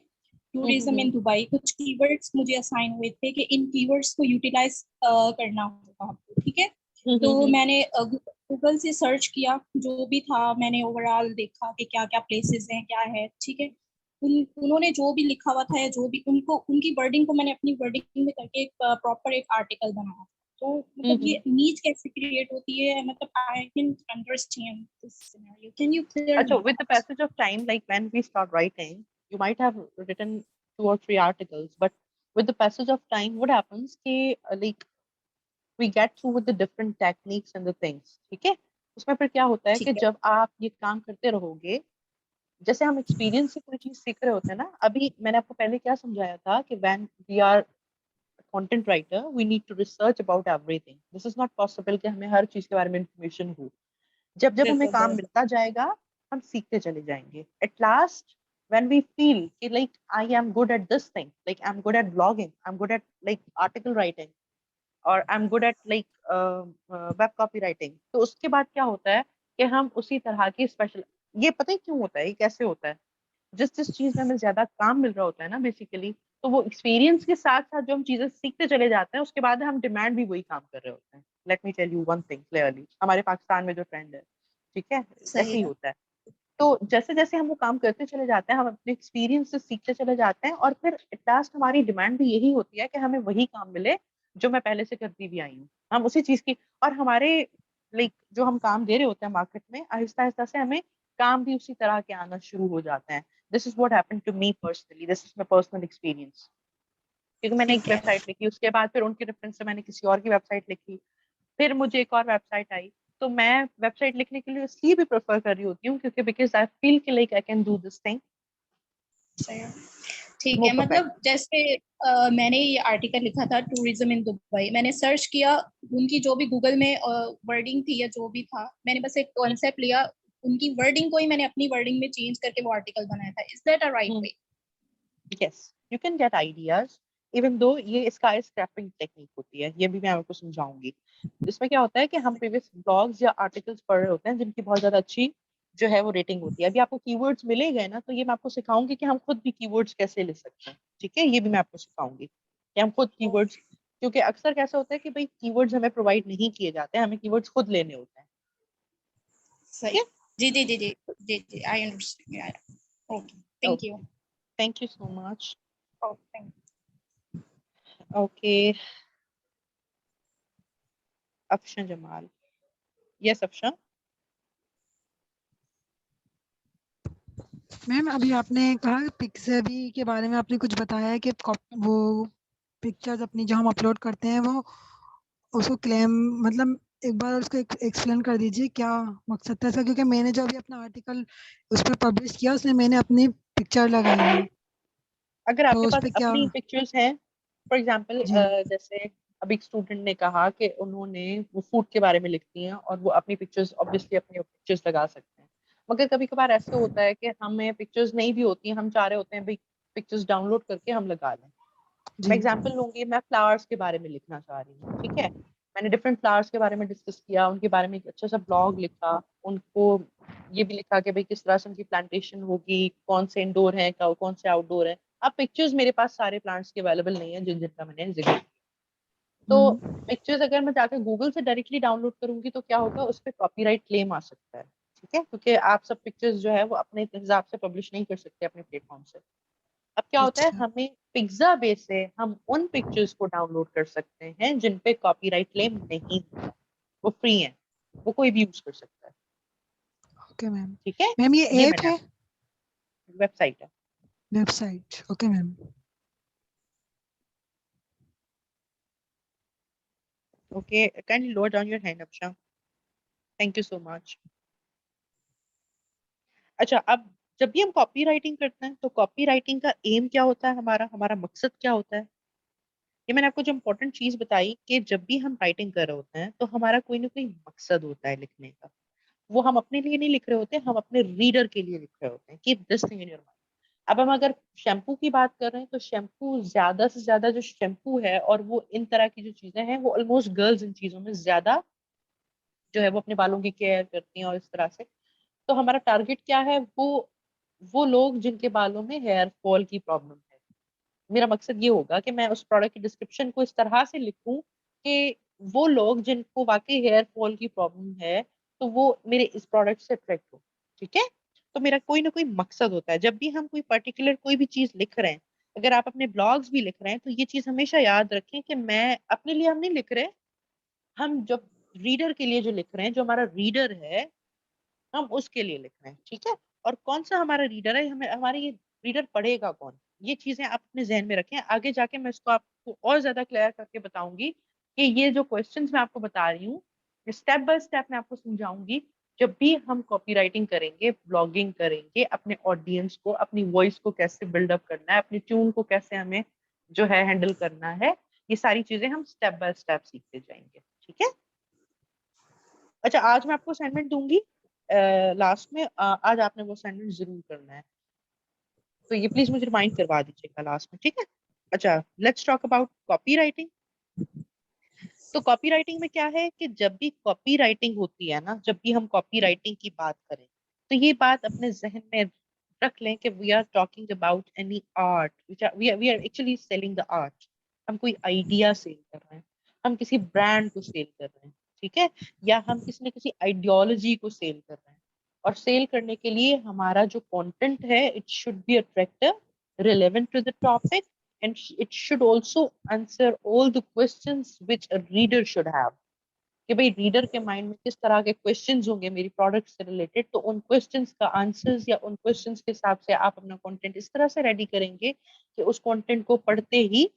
टूरिज्म इन दुबई, कुछ कीवर्ड्स मुझे असाइन हुए थे कि इन कीवर्ड्स को यूटिलाइज करना होगा आपको, ठीक है। तो मैंने गूगल से सर्च किया, जो भी था मैंने ओवरऑल देखा कि क्या क्या प्लेसेस हैं, क्या है, ठीक है। उन्होंने जो भी लिखा हुआ था या जो भी उनकी वर्डिंग को मैंने अपनी वर्डिंग में करके एक प्रॉपर एक आर्टिकल बनाया। तो मतलब ये नीच कैसे क्रिएट होती है, मतलब I can understand this scenario, can you clear me? अच्छा, with the passage of time, like when we start writing, you might have written 2 or 3 articles, but with the passage of time, what happens कि like we get through with the different techniques and the things, ठीक है। उसमें फिर क्या होता है कि जब आप ये काम करते रहोगे, जैसे हम एक्सपीरियंस से कोई चीज सीख रहे होते हैं ना, अभी मैंने आपको पहले क्या समझाया था कि when we are content writer, we need to research about everything. This is not possible कि हमें हर चीज के बारे में इंफॉर्मेशन हो। जब जब हमें बिल्कुल काम बिल्कुल मिलता जाएगा हम सीखते चले जाएंगे. At last when we feel कि like I am good at this thing, like I'm good at blogging, I'm good at like article writing, और I'm good at like web copywriting, तो उसके बाद क्या होता है कि हम उसी तरह की स्पेशल, ये पता है क्यों होता है, ये कैसे होता है, जिस जिस चीज में हमें ज्यादा काम मिल रहा होता है ना बेसिकली, तो वो एक्सपीरियंस के साथ साथ जो हम चीजें सीखते चले जाते हैं उसके बाद हम डिमांड भी वही काम कर रहे होते हैं. Let me tell you one thing clearly, हमारे पाकिस्तान में जो ट्रेंड है, ठीक है, ऐसे सही ही है होता है. तो जैसे जैसे हम वो काम करते चले जाते हैं, हम अपने एक्सपीरियंस से सीखते चले जाते हैं, और फिर एट लास्ट हमारी डिमांड भी यही होती है कि हमें वही काम मिले जो मैं पहले से करती भी आई हूँ, हम उसी चीज की, और हमारे लाइक जो हम काम दे रहे होते हैं मार्केट में, आहिस्ता आहिस्ता से हमें काम भी उसी तरह के आना शुरू हो जाते हैं. This is what happened to me personally, this is my personal experience. क्योंकि मैंने एक ठीक है वेबसाइट लिखी, उसके बाद फिर उनके रेफरेंस से मैंने किसी और की वेबसाइट लिखी, फिर मुझे एक और वेबसाइट आई. तो मैं वेबसाइट लिखने के लिए इसलिए भी प्रेफर कर रही होती हूँ क्योंकि बिकॉज आई फील कि like I can do this thing सही है ठीक मोर है परफेक्ट. मतलब जैसे मैंने ये आर्टिकल लिखा था टूरिज्म इन दुबई मैंने सर्च किया उनकी जो भी गूगल में वर्डिंग थी या जो भी था मैंने बस एक कॉन्सेप्ट लिया उनकी वर्डिंग को ही मैंने अपनी वर्डिंग में चेंज करके वो आर्टिकल बनाया था is that a right way yes, you can get ideas even though ये इसका स्क्रैपिंग टेक्निक होती है, ये भी मैं आपको समझाऊंगी. इसमें क्या होता है कि हम प्रीवियस ब्लॉग्स या आर्टिकल्स पढ़ रहे होते हैं जिनकी बहुत ज्यादा अच्छी जो है वो रेटिंग होती है. अभी आपको कीवर्ड्स मिले गए ना, तो ये मैं आपको सिखाऊंगी कि हम खुद भी कीवर्ड्स कैसे ले सकते हैं. ठीक है, ये भी मैं आपको सिखाऊंगी कि हम खुद कीवर्ड्स, क्योंकि अक्सर कैसा होता है कि भाई कीवर्ड्स हमें प्रोवाइड नहीं किए जाते हैं, हमें कीवर्ड्स खुद लेने होते हैं. ठीक सही है, जी जी जी जी जी जी I understand okay thank you thank you so much. Thank okay, Afshan Jamal. Yes Afshan. Ma'am अभी आपने कहा पिक्सेबी के बारे में आपने कुछ बताया है कि वो पिक्चर्स अपनी जो हम अपलोड करते हैं वो उसको क्लेम, मतलब एक बार उसको एक्सप्लेन कर दीजिए क्या मकसद था इसका, क्योंकि मैंने जो अभी अपना आर्टिकल उस पर पब्लिश किया उसमें मैंने अपनी पिक्चर लगाई है, अगर तो आपके उस पास पे क्या? अपनी पिक्चर्स हैं, फॉर एग्जांपल जी जैसे अभी एक स्टूडेंट ने कहा कि उन्होंने वो फूड के बारे में लिखती हैं और वो अपनी पिक्चर्स ऑब्वियसली अपनी पिक्चर्स लगा सकते हैं, मगर कभी कभार ऐसे होता है कि हमें पिक्चर्स नहीं भी होती हैं, हम चाह रहे होते हैं भाई पिक्चर्स डाउनलोड करके हम लगा लें. मैं जी एग्जांपल लूंगी, मैं फ्लावर्स के बारे में लिखना चाह रही हूँ, ठीक है, मैंने डिफरेंट फ्लावर्स के बारे में डिस्कस किया, उनके बारे में एक अच्छा सा ब्लॉग लिखा, उनको ये भी लिखा कि भाई किस तरह से उनकी प्लांटेशन होगी, कौन से इंडोर है, कौन से आउटडोर है. अब पिक्चर्स मेरे पास सारे प्लांट्स के अवेलेबल नहीं है जिन जिनका मैंने जिक्र किया, तो पिक्चर्स अगर मैं जाकर गूगल से डायरेक्टली डाउनलोड करूंगी तो क्या होगा, उस पर कॉपीराइट क्लेम आ सकता है. ठीक है, क्योंकि आप सब पिक्चर्स जो है वो अपने हिसाब से पब्लिश नहीं कर सकते अपने प्लेटफॉर्म से. अब क्या होता है, अच्छा हमें पिज्जा बे से हम उन पिक्चर्स को डाउनलोड कर सकते हैं जिन पे कॉपीराइट क्लेम नहीं होता, वो फ्री है, वो कोई भी यूज कर सकता है. Okay ma'am. ठीक है, मैम ये ये ऐप मैंने है? वेबसाइट है. Website, okay ma'am. Okay, kindly lower down your hand Afsha. Thank you so much. अच्छा, अब जब भी हम कॉपी राइटिंग करते हैं तो कॉपी राइटिंग का एम क्या होता है, हमारा हमारा मकसद क्या होता है. ये मैंने आपको जो इम्पोर्टेंट चीज बताई कि जब भी हम राइटिंग कर रहे होते हैं तो हमारा कोई ना कोई मकसद होता है लिखने का. वो हम अपने लिए नहीं लिख रहे होते, हम अपने रीडर के लिए लिख रहे होते हैं. Keep this thing in your mind. अब हम अगर शैम्पू की बात कर रहे हैं तो शैम्पू ज्यादा से ज्यादा जो शैम्पू है और वो इन तरह की जो चीजें हैं वो ऑलमोस्ट गर्ल्स इन चीजों में ज्यादा जो है वो अपने बालों की केयर करती हैं और इस तरह से. तो हमारा टारगेट क्या है, वो लोग जिनके बालों में हेयर फॉल की प्रॉब्लम है. मेरा मकसद ये होगा कि मैं उस प्रोडक्ट की डिस्क्रिप्शन को इस तरह से लिखूं कि वो लोग जिनको वाकई हेयर फॉल की प्रॉब्लम है तो वो मेरे इस प्रोडक्ट से अट्रैक्ट हो. ठीक है, तो मेरा कोई ना कोई मकसद होता है जब भी हम कोई पर्टिकुलर कोई भी चीज लिख रहे हैं. अगर आप अपने ब्लॉग्स भी लिख रहे हैं तो ये चीज हमेशा याद रखें कि मैं अपने लिए हम नहीं लिख रहे, हम जब रीडर के लिए जो लिख रहे हैं, जो हमारा रीडर है हम उसके लिए लिख रहे हैं. ठीक है, और कौन सा हमारा रीडर है, हमें हमारे ये रीडर पढ़ेगा कौन, ये चीजें आप अपने जहन में रखें. आगे जाके मैं इसको आपको और ज्यादा क्लियर करके बताऊंगी कि ये जो क्वेश्चंस मैं आपको बता रही हूँ स्टेप बाय स्टेप मैं आपको समझाऊंगी. जब भी हम कॉपी राइटिंग करेंगे, ब्लॉगिंग करेंगे, अपने ऑडियंस को, अपनी वॉइस को कैसे बिल्डअप करना है, अपनी ट्यून को कैसे हमें जो है हैंडल करना है, ये सारी चीजें हम स्टेप बाय स्टेप सीखते जाएंगे. ठीक है, अच्छा, आज मैं आपको असाइनमेंट दूंगी लास्ट में, आज आपने वो असाइनमेंट जरूर करना है, तो ये प्लीज मुझे रिमाइंड करवा दीजिएगा लास्ट में, ठीक है? अच्छा, let's talk about copy writing. तो कॉपी राइटिंग में क्या है कि जब भी कॉपी राइटिंग होती है ना, जब भी हम कॉपी राइटिंग की बात करें, तो ये बात अपने जहन में रख लें कि we are talking about any art, we are actually selling the art. हम कोई आइडिया सेल कर रहे हैं, हम किसी ब्रांड को सेल कर रहे हैं, ठीक है? या हम किसी न किसी आइडियोलॉजी को सेल कर रहे हैं। और सेल करने के लिए हमारा जो कंटेंट है, it should be attractive, relevant to the topic, and it should also answer all the questions which a reader should have। कि भाई रीडर के माइंड में किस तरह के क्वेश्चंस होंगे मेरी प्रोडक्ट से रिलेटेड, तो उन क्वेश्चंस का आंसर्स या उन क्वेश्चंस के हिसाब से आप अपना कंटेंट इस तरह से रेडी करेंगे कि उस कंटेंट को पढ़ते ही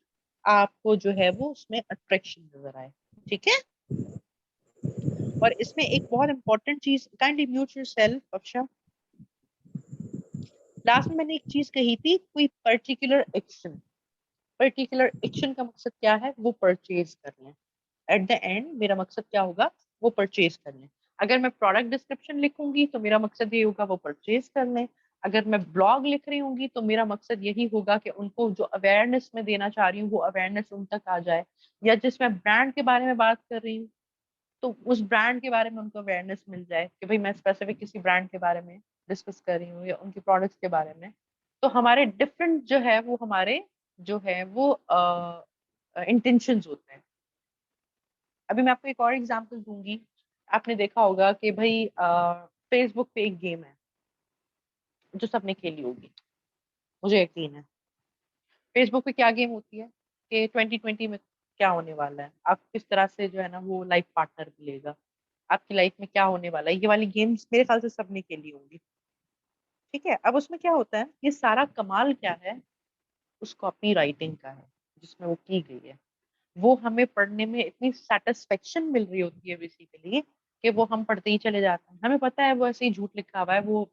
आपको जो है वो उसमें अट्रैक्शन नजर आए, ठीक है? और इसमें एक बहुत इंपॉर्टेंट चीज, kindly mute yourself Afsha. Last में मैंने एक चीज कही थी, कोई पर्टिकुलर एक्शन। पर्टिकुलर एक्शन का मकसद क्या है? वो परचेज कर लें। एट द एंड मेरा मकसद क्या होगा? वो परचेज कर लें। अगर मैं प्रोडक्ट डिस्क्रिप्शन लिखूंगी तो मेरा मकसद ये होगा वो परचेज कर लें। अगर मैं ब्लॉग लिख रही होंगी तो मेरा मकसद यही होगा कि उनको जो अवेयरनेस में देना चाह रही हूँ वो अवेयरनेस उन तक आ जाए। या जिस मैं ब्रांड के बारे में बात कर रही हूँ तो उस ब्रांड के बारे में उनको अवेयरनेस मिल जाए कि भाई मैं स्पेसिफिक किसी ब्रांड के बारे में डिस्कस कर रही हूँ या उनकी प्रोडक्ट्स के बारे में। तो हमारे डिफरेंट जो है वो हमारे जो है वो इंटेंशंस होते हैं। अभी मैं आपको एक और एग्जांपल दूंगी। आपने देखा होगा कि भाई फेसबुक पे एक गेम है जो सबने खेली होगी, मुझे यकीन है। फेसबुक पे क्या गेम होती है कि 2020 में क्या होने वाला है, आप किस तरह से जो है ना वो लाइफ पार्टनर मिलेगा, आपकी लाइफ में क्या होने वाला है, ये वाली गेम्स मेरे ख्याल से सबने खेली होंगी, ठीक है? अब उसमें क्या होता है, ये सारा कमाल क्या है, उस कॉपी राइटिंग का है जिसमें वो की गई है। वो हमें पढ़ने में इतनी सेटिस्फेक्शन मिल रही होती है बेसिकली कि वो हम पढ़ते ही चले जाते हैं। हमें पता है वो ऐसे ही झूठ लिखा हुआ है, वो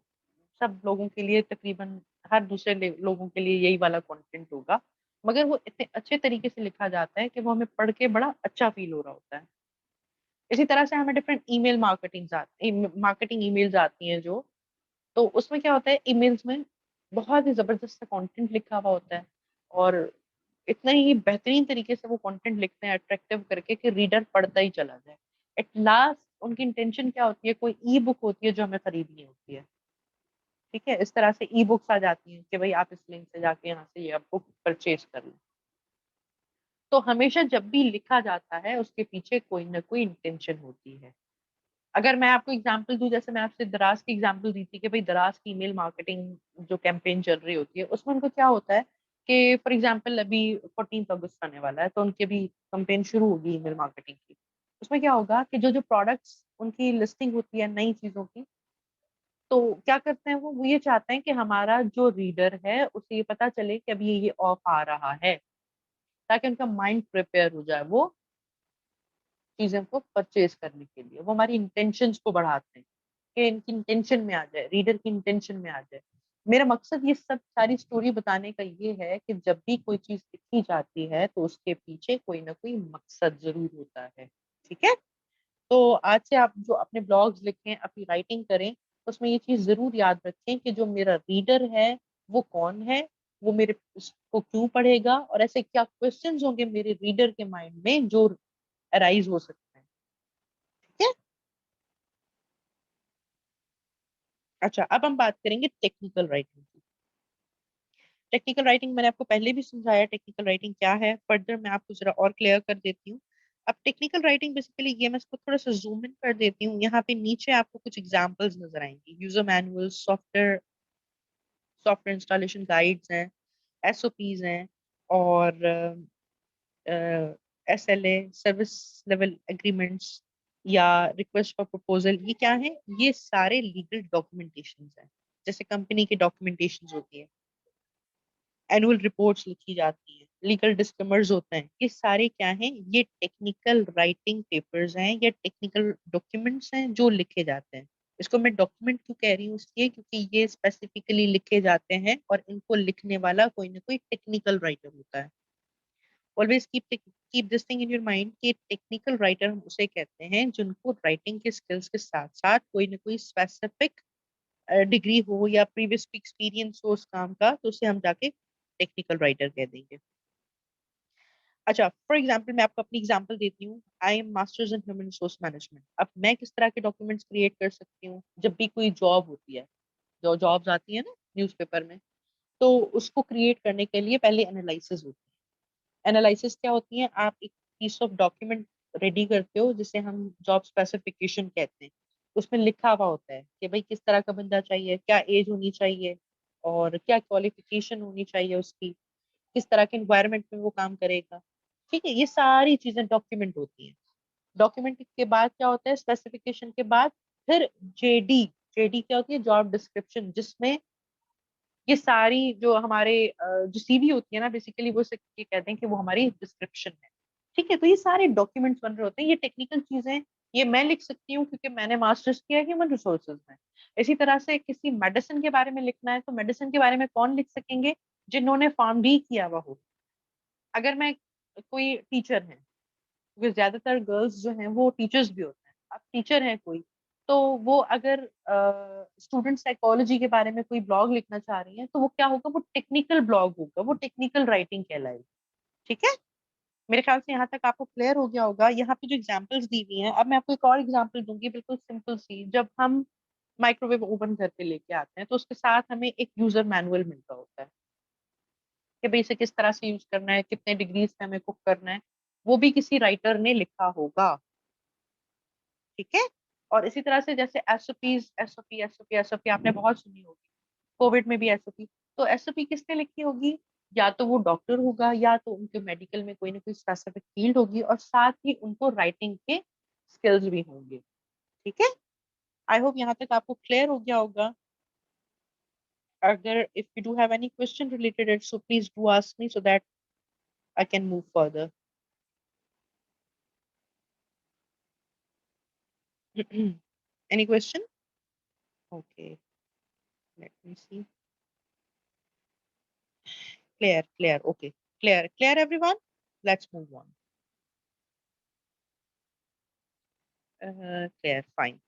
सब लोगों के लिए तकरीबन हर दूसरे लोगों के लिए यही वाला कंटेंट होगा, मगर वो इतने अच्छे तरीके से लिखा जाता है कि वो हमें पढ़ के बड़ा अच्छा फील हो रहा होता है। इसी तरह से हमें डिफरेंट ईमेल मार्केटिंग ईमेल्स आती हैं जो, तो उसमें क्या होता है, ईमेल्स में बहुत ही जबरदस्त कंटेंट लिखा हुआ होता है और इतना ही बेहतरीन तरीके से वो कंटेंट लिखते हैं अट्रैक्टिव करके कि रीडर पढ़ता ही चला जाए। एट लास्ट उनकी इंटेंशन क्या होती है, कोई ई बुक होती है जो हमें खरीदनी होती है, ठीक है? इस तरह से ई बुक्स आ जाती हैं कि भाई आप इस लिंक से जाके यहाँ से ये बुक परचेज कर लें। तो हमेशा जब भी लिखा जाता है उसके पीछे कोई ना कोई इंटेंशन होती है। अगर मैं आपको एग्जांपल दूं, जैसे मैं आपसे दराज की एग्जांपल दी थी कि भाई दराज की ईमेल मार्केटिंग जो कैंपेन चल रही होती है उसमें उनको क्या होता है कि फॉर एग्जांपल अभी 14 अगस्त आने वाला है तो उनकी भी कैंपेन शुरू होगी ईमेल मार्केटिंग की। उसमें क्या होगा कि जो जो प्रोडक्ट्स उनकी लिस्टिंग होती है नई चीजों की, तो क्या करते हैं वो ये चाहते हैं कि हमारा जो रीडर है उसे ये पता चले कि अभी ये ऑफ आ रहा है, ताकि उनका माइंड प्रिपेयर हो जाए वो चीज़ों को परचेज़ करने के लिए। वो हमारी इंटेंशंस को बढ़ाते हैं कि इनकी इंटेंशन में आ जाए, रीडर की इंटेंशन में आ जाए। मेरा मकसद ये सब सारी स्टोरी बताने का ये है कि जब भी कोई चीज़ लिखी जाती है तो उसके पीछे कोई ना कोई मकसद ज़रूर होता है, ठीक है? तो आज से आप जो अपने ब्लॉग्स लिखें, अपनी राइटिंग करें, तो उसमें ये चीज़ ज़रूर याद रखें कि जो मेरा रीडर है, वो कौन है? वो मेरे उसको क्यों पढ़ेगा? और ऐसे क्या क्वेश्चंस होंगे मेरे रीडर के माइंड में जो अराइज़ हो सकते हैं, ठीक है? अच्छा, अब हम बात करेंगे टेक्निकल राइटिंग की। टेक्निकल राइटिंग मैंने आपको पहले भी समझाया टेक्निकल राइटिंग क्या है, फर्दर मैं आपको जरा और क्लियर कर देती हूँ। अब टेक्निकल राइटिंग बेसिकली ये, मैं इसको थोड़ा सा जूम इन कर देती हूँ। यहाँ पे नीचे आपको कुछ एग्जांपल्स नजर आएंगी, user manual, software installation guides हैं, एसओपीज हैं, और एसएलए, सर्विस लेवल एग्रीमेंट्स, या रिक्वेस्ट फॉर प्रपोजल। ये क्या है? ये सारे लीगल डॉक्यूमेंटेशन हैं, जैसे कंपनी की डॉक्यूमेंटेशन होती है, एनुअल रिपोर्ट्स लिखी जाती हैं, लीगल डिस्क्लेमर्स होते हैं। ये सारे क्या हैं? ये टेक्निकल राइटिंग पेपर्स हैं या टेक्निकल डॉक्यूमेंट्स हैं जो लिखे जाते हैं। इसको मैं डॉक्यूमेंट क्यों कह रही हूँ, इसलिए क्योंकि ये स्पेसिफिकली लिखे जाते हैं और इनको लिखने वाला कोई ना कोई टेक्निकल राइटर होता है। Always keep keep this thing in your mind कि टेक्निकल राइटर हम उसे कहते हैं जिनको राइटिंग के स्किल्स के साथ साथ कोई ना कोई स्पेसिफिक डिग्री हो या प्रीवियस एक्सपीरियंस हो उस काम का, तो उसे हम जाके टेक्निकल राइटर कह देंगे। अच्छा, फॉर एग्जाम्पल मैं आपको अपनी एग्जाम्पल देती हूँ। I am masters in human resource management. अब मैं किस तरह के डॉक्यूमेंट्स क्रिएट कर सकती हूँ? जब भी कोई जॉब होती है, जो जॉब्स आती है ना न्यूज़पेपर में, तो उसको क्रिएट करने के लिए पहले एनालिसिस होती है। एनालिसिस क्या होती है? आप एक पीस ऑफ डॉक्यूमेंट रेडी करते हो जिसे हम जॉब स्पेसिफिकेशन कहते हैं। उसमें लिखा हुआ होता है कि भाई किस तरह का बंदा चाहिए, क्या एज होनी चाहिए और क्या क्वालिफिकेशन होनी चाहिए उसकी, किस तरह के एनवायरनमेंट में वो काम करेगा। ठीक है, ये सारी चीजें डॉक्यूमेंट होती हैं। डॉक्यूमेंट के बाद क्या होता है? स्पेसिफिकेशन के बाद फिर जेडी। जेडी क्या होती है? जॉब डिस्क्रिप्शन, जिसमें ये सारी जो हमारे जो सीवी होती है ना, बेसिकली वो ये कहते हैं कि वो हमारी डिस्क्रिप्शन है। ठीक है, तो ये सारे डॉक्यूमेंट्स बन रहे होते हैं। ये टेक्निकल चीजें ये मैं लिख सकती हूँ क्योंकि मैंने मास्टर्स किया है ह्यूमन रिसोर्सेज में। इसी तरह से किसी मेडिसिन के बारे में लिखना है तो मेडिसिन के बारे में कौन लिख सकेंगे? जिन्होंने फार्म डी किया हुआ हो। अगर मैं कोई टीचर है, क्योंकि ज्यादातर गर्ल्स जो हैं वो टीचर्स भी होते हैं, आप टीचर हैं कोई, तो वो अगर स्टूडेंट साइकोलॉजी के बारे में कोई ब्लॉग लिखना चाह रही हैं तो वो क्या होगा? वो टेक्निकल ब्लॉग होगा, वो टेक्निकल राइटिंग कहलाएगी। ठीक है, मेरे ख्याल से यहाँ तक आपको क्लियर हो गया होगा। यहाँ पे जो एग्जांपल्स दी हुई हैं, अब मैं आपको एक और एग्जांपल दूंगी, बिल्कुल सिंपल सी। जब हम माइक्रोवेव ओवन घर पे लेके आते हैं तो उसके साथ हमें एक यूजर मैनुअल मिलता होता है कि भाई इसे किस तरह से यूज करना है, कितने डिग्रीज पे हमें कुक करना है, वो भी किसी राइटर ने लिखा होगा। ठीक है, और इसी तरह से जैसे एसओपीज, एसओपी एसओपी एसओपी आपने बहुत सुनी होगी, कोविड में भी एसओपी। तो एसओपी किसने लिखी होगी? या तो वो डॉक्टर होगा या तो उनके मेडिकल में कोई ना कोई स्पेसिफिक फील्ड होगी, और साथ ही उनको राइटिंग के स्किल्स भी होंगे। ठीक है, आई होप यहाँ तक आपको क्लियर हो गया होगा। अगर if you do have any question related it, so please do ask me so that I can move further. Any question? Okay, let me see. Clear, clear. Okay, clear, clear, everyone. Let's move on. Clear, fine.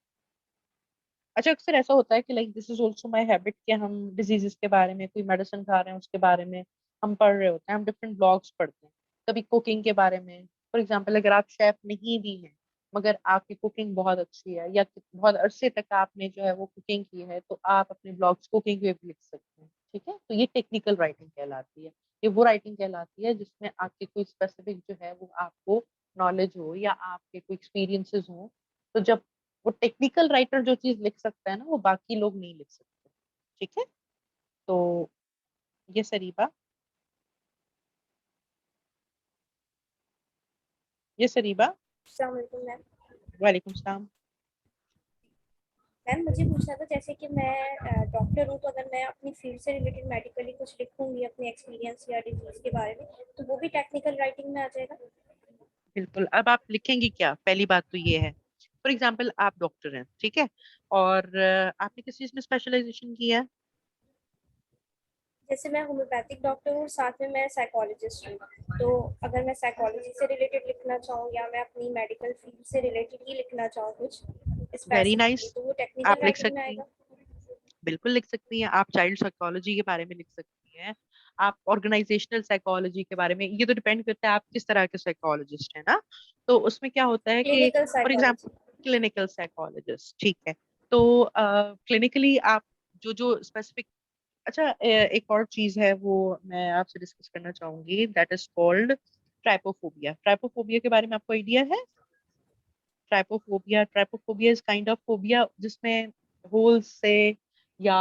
अच्छा, अक्सर ऐसा होता है कि like this is also my habit कि हम diseases के बारे में, कोई मेडिसिन खा रहे हैं उसके बारे में हम पढ़ रहे होते हैं, हम डिफरेंट ब्लॉग्स पढ़ते हैं। कभी कुकिंग के बारे में, फॉर एग्जांपल अगर आप शेफ नहीं भी हैं मगर आपकी कुकिंग बहुत अच्छी है या बहुत अरसे तक आपने जो है वो कुकिंग की है, तो आप अपने ब्लॉग्स कुकिंग पे भी लिख सकते हैं। ठीक है, तो ये टेक्निकल राइटिंग कहलाती है। ये वो राइटिंग कहलाती है जिसमें आपके कोई स्पेसिफिक जो है वो आपको नॉलेज हो या आपके कोई एक्सपीरियंसेस हो। तो जब वो टेक्निकल राइटर जो चीज लिख सकता है ना, वो बाकी लोग नहीं लिख सकते। ठीक है, तो ये सरीबा, ये सरीबा। अस्सलाम वालेकुम मैम। वालेकुम सलाम। मैम मुझे पूछना था, जैसे कि मैं डॉक्टर हूँ, तो अगर मैं अपनी फील्ड से रिलेटेड मेडिकली कुछ लिखूंगी अपने एक्सपीरियंस या डिजीज के बारे में, तो वो भी टेक्निकल राइटिंग में आ जाएगा? बिल्कुल, अब आप लिखेंगी क्या? पहली बात तो ये है, फॉर एग्जाम्पल आप डॉक्टर हैं, ठीक है, और आपने किस चीज में स्पेशलाइजेशन किया है? जैसे मैं होम्योपैथिक डॉक्टर हूँ, साथ में मैं साइकोलॉजिस्ट हूँ, तो अगर मैं साइकोलॉजी से रिलेटेड लिखना चाहूँ या मैं अपनी मेडिकल फील्ड से रिलेटेड ही लिखना चाहूँ कुछ वेरी स्पेसिफिकली, नाइस, तो वो टेक्निकल आप लिख राइटिंग में सकती हैं, आएगा? बिल्कुल लिख सकती हैं। आप चाइल्ड साइकोलॉजी के बारे में लिख सकती हैं, आप ऑर्गेनाइजेशनल साइकोलॉजी के बारे में, ये तो डिपेंड करता है आप किस तरह के साइकोलॉजिस्ट हैं ना। तो उसमें क्या होता है कि clinical for example psychology. Clinical psychologist, ठीक है, तो क्लिनिकली आप जो जो स्पेसिफिक। अच्छा, एक और चीज है वो मैं आपसे डिस्कस करना चाहूंगी, दैट इज कॉल्ड ट्राइपोफोबिया। ट्राइपोफोबिया के बारे में आपको आइडिया है? ट्राइपोफोबिया, ट्राइपोफोबिया इज काइंड ऑफ फोबिया जिसमें होल्स से या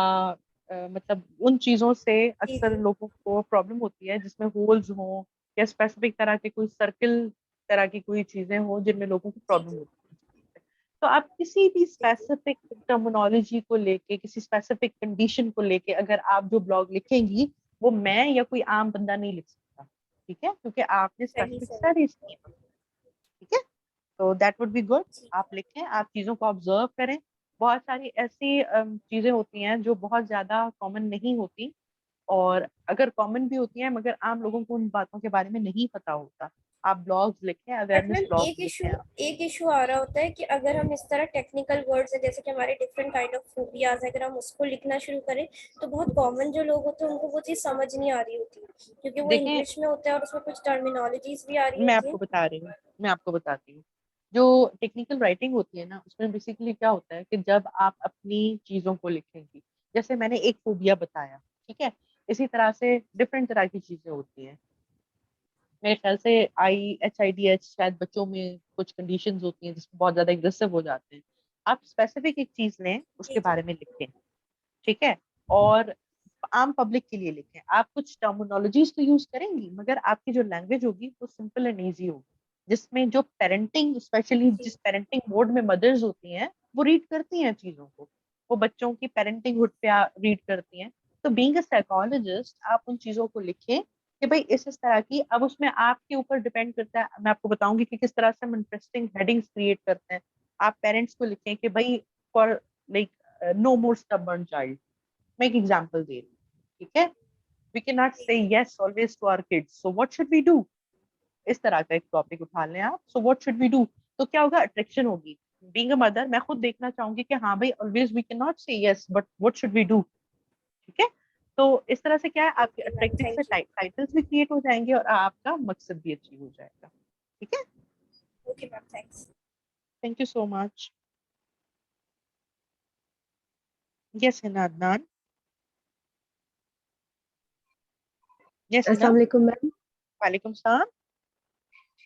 मतलब उन चीजों से जी अक्सर जी। लोगों को प्रॉब्लम होती है जिसमें होल्स हो या स्पेसिफिक तरह के कोई सर्किल तरह की कोई चीजें हो जिनमें लोगों को जी प्रॉब्लम जी। होती है। तो आप किसी भी जी जी। स्पेसिफिक टर्मिनोलॉजी को लेके, किसी स्पेसिफिक कंडीशन को लेके अगर आप जो ब्लॉग लिखेंगी, वो मैं या कोई आम बंदा नहीं लिख सकता। ठीक है, क्योंकि आपने सही स्पेसिफिक सही। स्टडीज की। ठीक है, तो दैट वुड बी गुड। जी। आप लिखें, आप चीजों को ऑब्जर्व करें। बहुत सारी ऐसी चीजें होती हैं जो बहुत ज्यादा कॉमन नहीं होती, और अगर कॉमन भी होती हैं मगर आम लोगों को उन बातों के बारे में नहीं पता होता। आप ब्लॉग्स लिखें, बट अवेयरनेस मैम ब्लॉग्स लिखें आप। एक इशू आ रहा होता है कि अगर हम इस तरह टेक्निकल वर्ड्स है जैसे कि हमारे डिफरेंट काइंड ऑफ फोबियाज है, अगर हम उसको लिखना शुरू करें तो बहुत कॉमन जो लोग होते हैं उनको वो चीज़ समझ नहीं आ रही होती, क्योंकि वो देखें, इंग्लिश में होता है और उसमें कुछ टर्मिनोलॉजीज भी आ रही मैं होती आपको है। बता रही हूँ, मैं आपको बताती हूँ। जो टेक्निकल राइटिंग होती है ना, उसमें बेसिकली क्या होता है कि जब आप अपनी चीजों को लिखेंगी, जैसे मैंने एक फोबिया बताया, ठीक है, इसी तरह से डिफरेंट तरह की चीजें होती हैं। मेरे ख्याल से IHIDH शायद बच्चों में कुछ कंडीशंस होती हैं जिसमें बहुत ज्यादा एग्रेसिव हो जाते हैं। आप स्पेसिफिक एक चीज लें, जी उसके जी। बारे में लिखें, ठीक है, और आम पब्लिक के लिए लिखें। आप कुछ टर्मिनोलॉजीज तो यूज करेंगी मगर आपकी जो लैंग्वेज होगी वो सिंपल एंड ईजी होगी, जिसमें जो पेरेंटिंग, स्पेशली जी जिस पेरेंटिंग मोड में मदर्स होती हैं वो रीड करती हैं चीजों को, वो बच्चों की पेरेंटिंग हुड पे रीड करती हैं। तो बीइंग अ साइकोलॉजिस्ट आप उन चीजों को लिखें कि भाई इस तरह की, अब उसमें आपके ऊपर डिपेंड करता है, मैं आपको बताऊंगी कि किस तरह से हम इंटरेस्टिंग हेडिंग्स क्रिएट करते हैं। आप पेरेंट्स को लिखें कि भाई for like no more stubborn child, मैं एक एग्जांपल दे रही हूँ, ठीक है, we can not say yes always to our kids, so what should we do, इस तरह का एक टॉपिक उठा लें आप, so what should we do. तो क्या होगा, अट्रैक्शन होगी। बीइंग अ मदर मैं खुद देखना चाहूंगी कि हाँ भाई always we can not say yes but what should we do, ठीक है। तो इस तरह से क्या है, आपके ओके मैम, अट्रैक्टिव से थैंक यू। टाइटल्स भी क्रिएट हो जाएंगे और आपका मकसद भी अचीव हो जाएगा, ठीक है। Okay ma'am, thanks. Thank you so much. Yes Hina Adnan, yes Hina. अस्सलाम वालेकुम मैम। वालेकुम सलाम।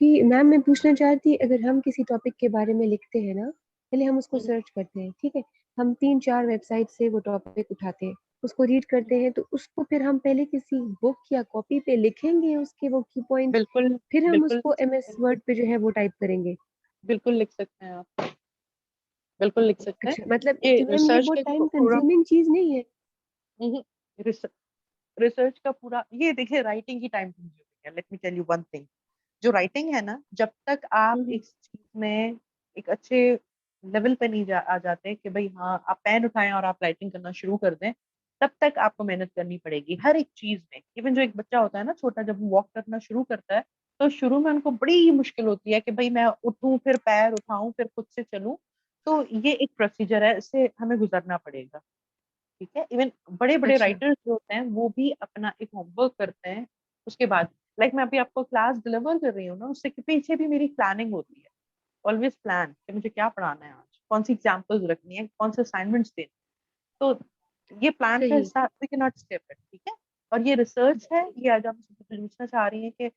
जी मैम, मैं पूछना चाहती, अगर हम किसी टॉपिक के बारे में लिखते हैं ना, पहले हम उसको सर्च करते हैं, ठीक है। हम 3-4 वेबसाइट से वो टॉपिक उठाते हैं, उसको रीड करते हैं, तो उसको फिर हम पहले किसी बुक या कॉपी पे लिखेंगे उसके वो की पॉइंट्स, बिल्कुल, फिर हम बिल्कुल, उसको MS बिल्कुल, वर्ड पे जो है वो टाइप करेंगे। बिल्कुल लिख सकते हैं आप, बिल्कुल लिख सकते हैं। अच्छा, मतलब ये मैम ये रिसर्च बहुत के टाइम पूरा, कंज्यूमिंग चीज नहीं है? रिसर्च का पूरा, ये देखिए राइटिंग की टाइम कंज्यूमिंग है। Let me tell you one thing, जो राइटिंग है ना, जब तक आप हम्म। इस चीज में एक अच्छे लेवल पे नहीं आ जाते कि भाई हाँ आप पेन उठाएं और आप राइटिंग करना शुरू कर दें, तब तक आपको मेहनत करनी पड़ेगी हर एक चीज में। इवन जो एक बच्चा होता है ना छोटा, जब वो वॉक करना शुरू करता है तो शुरू में उनको बड़ी मुश्किल होती है कि भाई मैं उठूं फिर पैर उठाऊं फिर खुद से चलूं। तो ये एक प्रोसीजर है, इससे हमें गुजरना पड़ेगा, ठीक है। इवन बड़े बड़े अच्छा। राइटर्स जो होते हैं वो भी अपना एक होमवर्क करते हैं उसके बाद। लाइक मैं अभी आपको क्लास डिलीवर कर रही हूँ ना, उससे के पीछे भी मेरी प्लानिंग होती है। ऑलवेज प्लान कि मुझे क्या पढ़ाना है आज, कौन सी एग्जाम्पल्स रखनी है, कौन से असाइनमेंट्स देने, तो ये प्लान का सही। हिस्सा, we can not skip it, ठीक है। और ये रिसर्च है, ये आज हम पूछना चाह रही हैं कि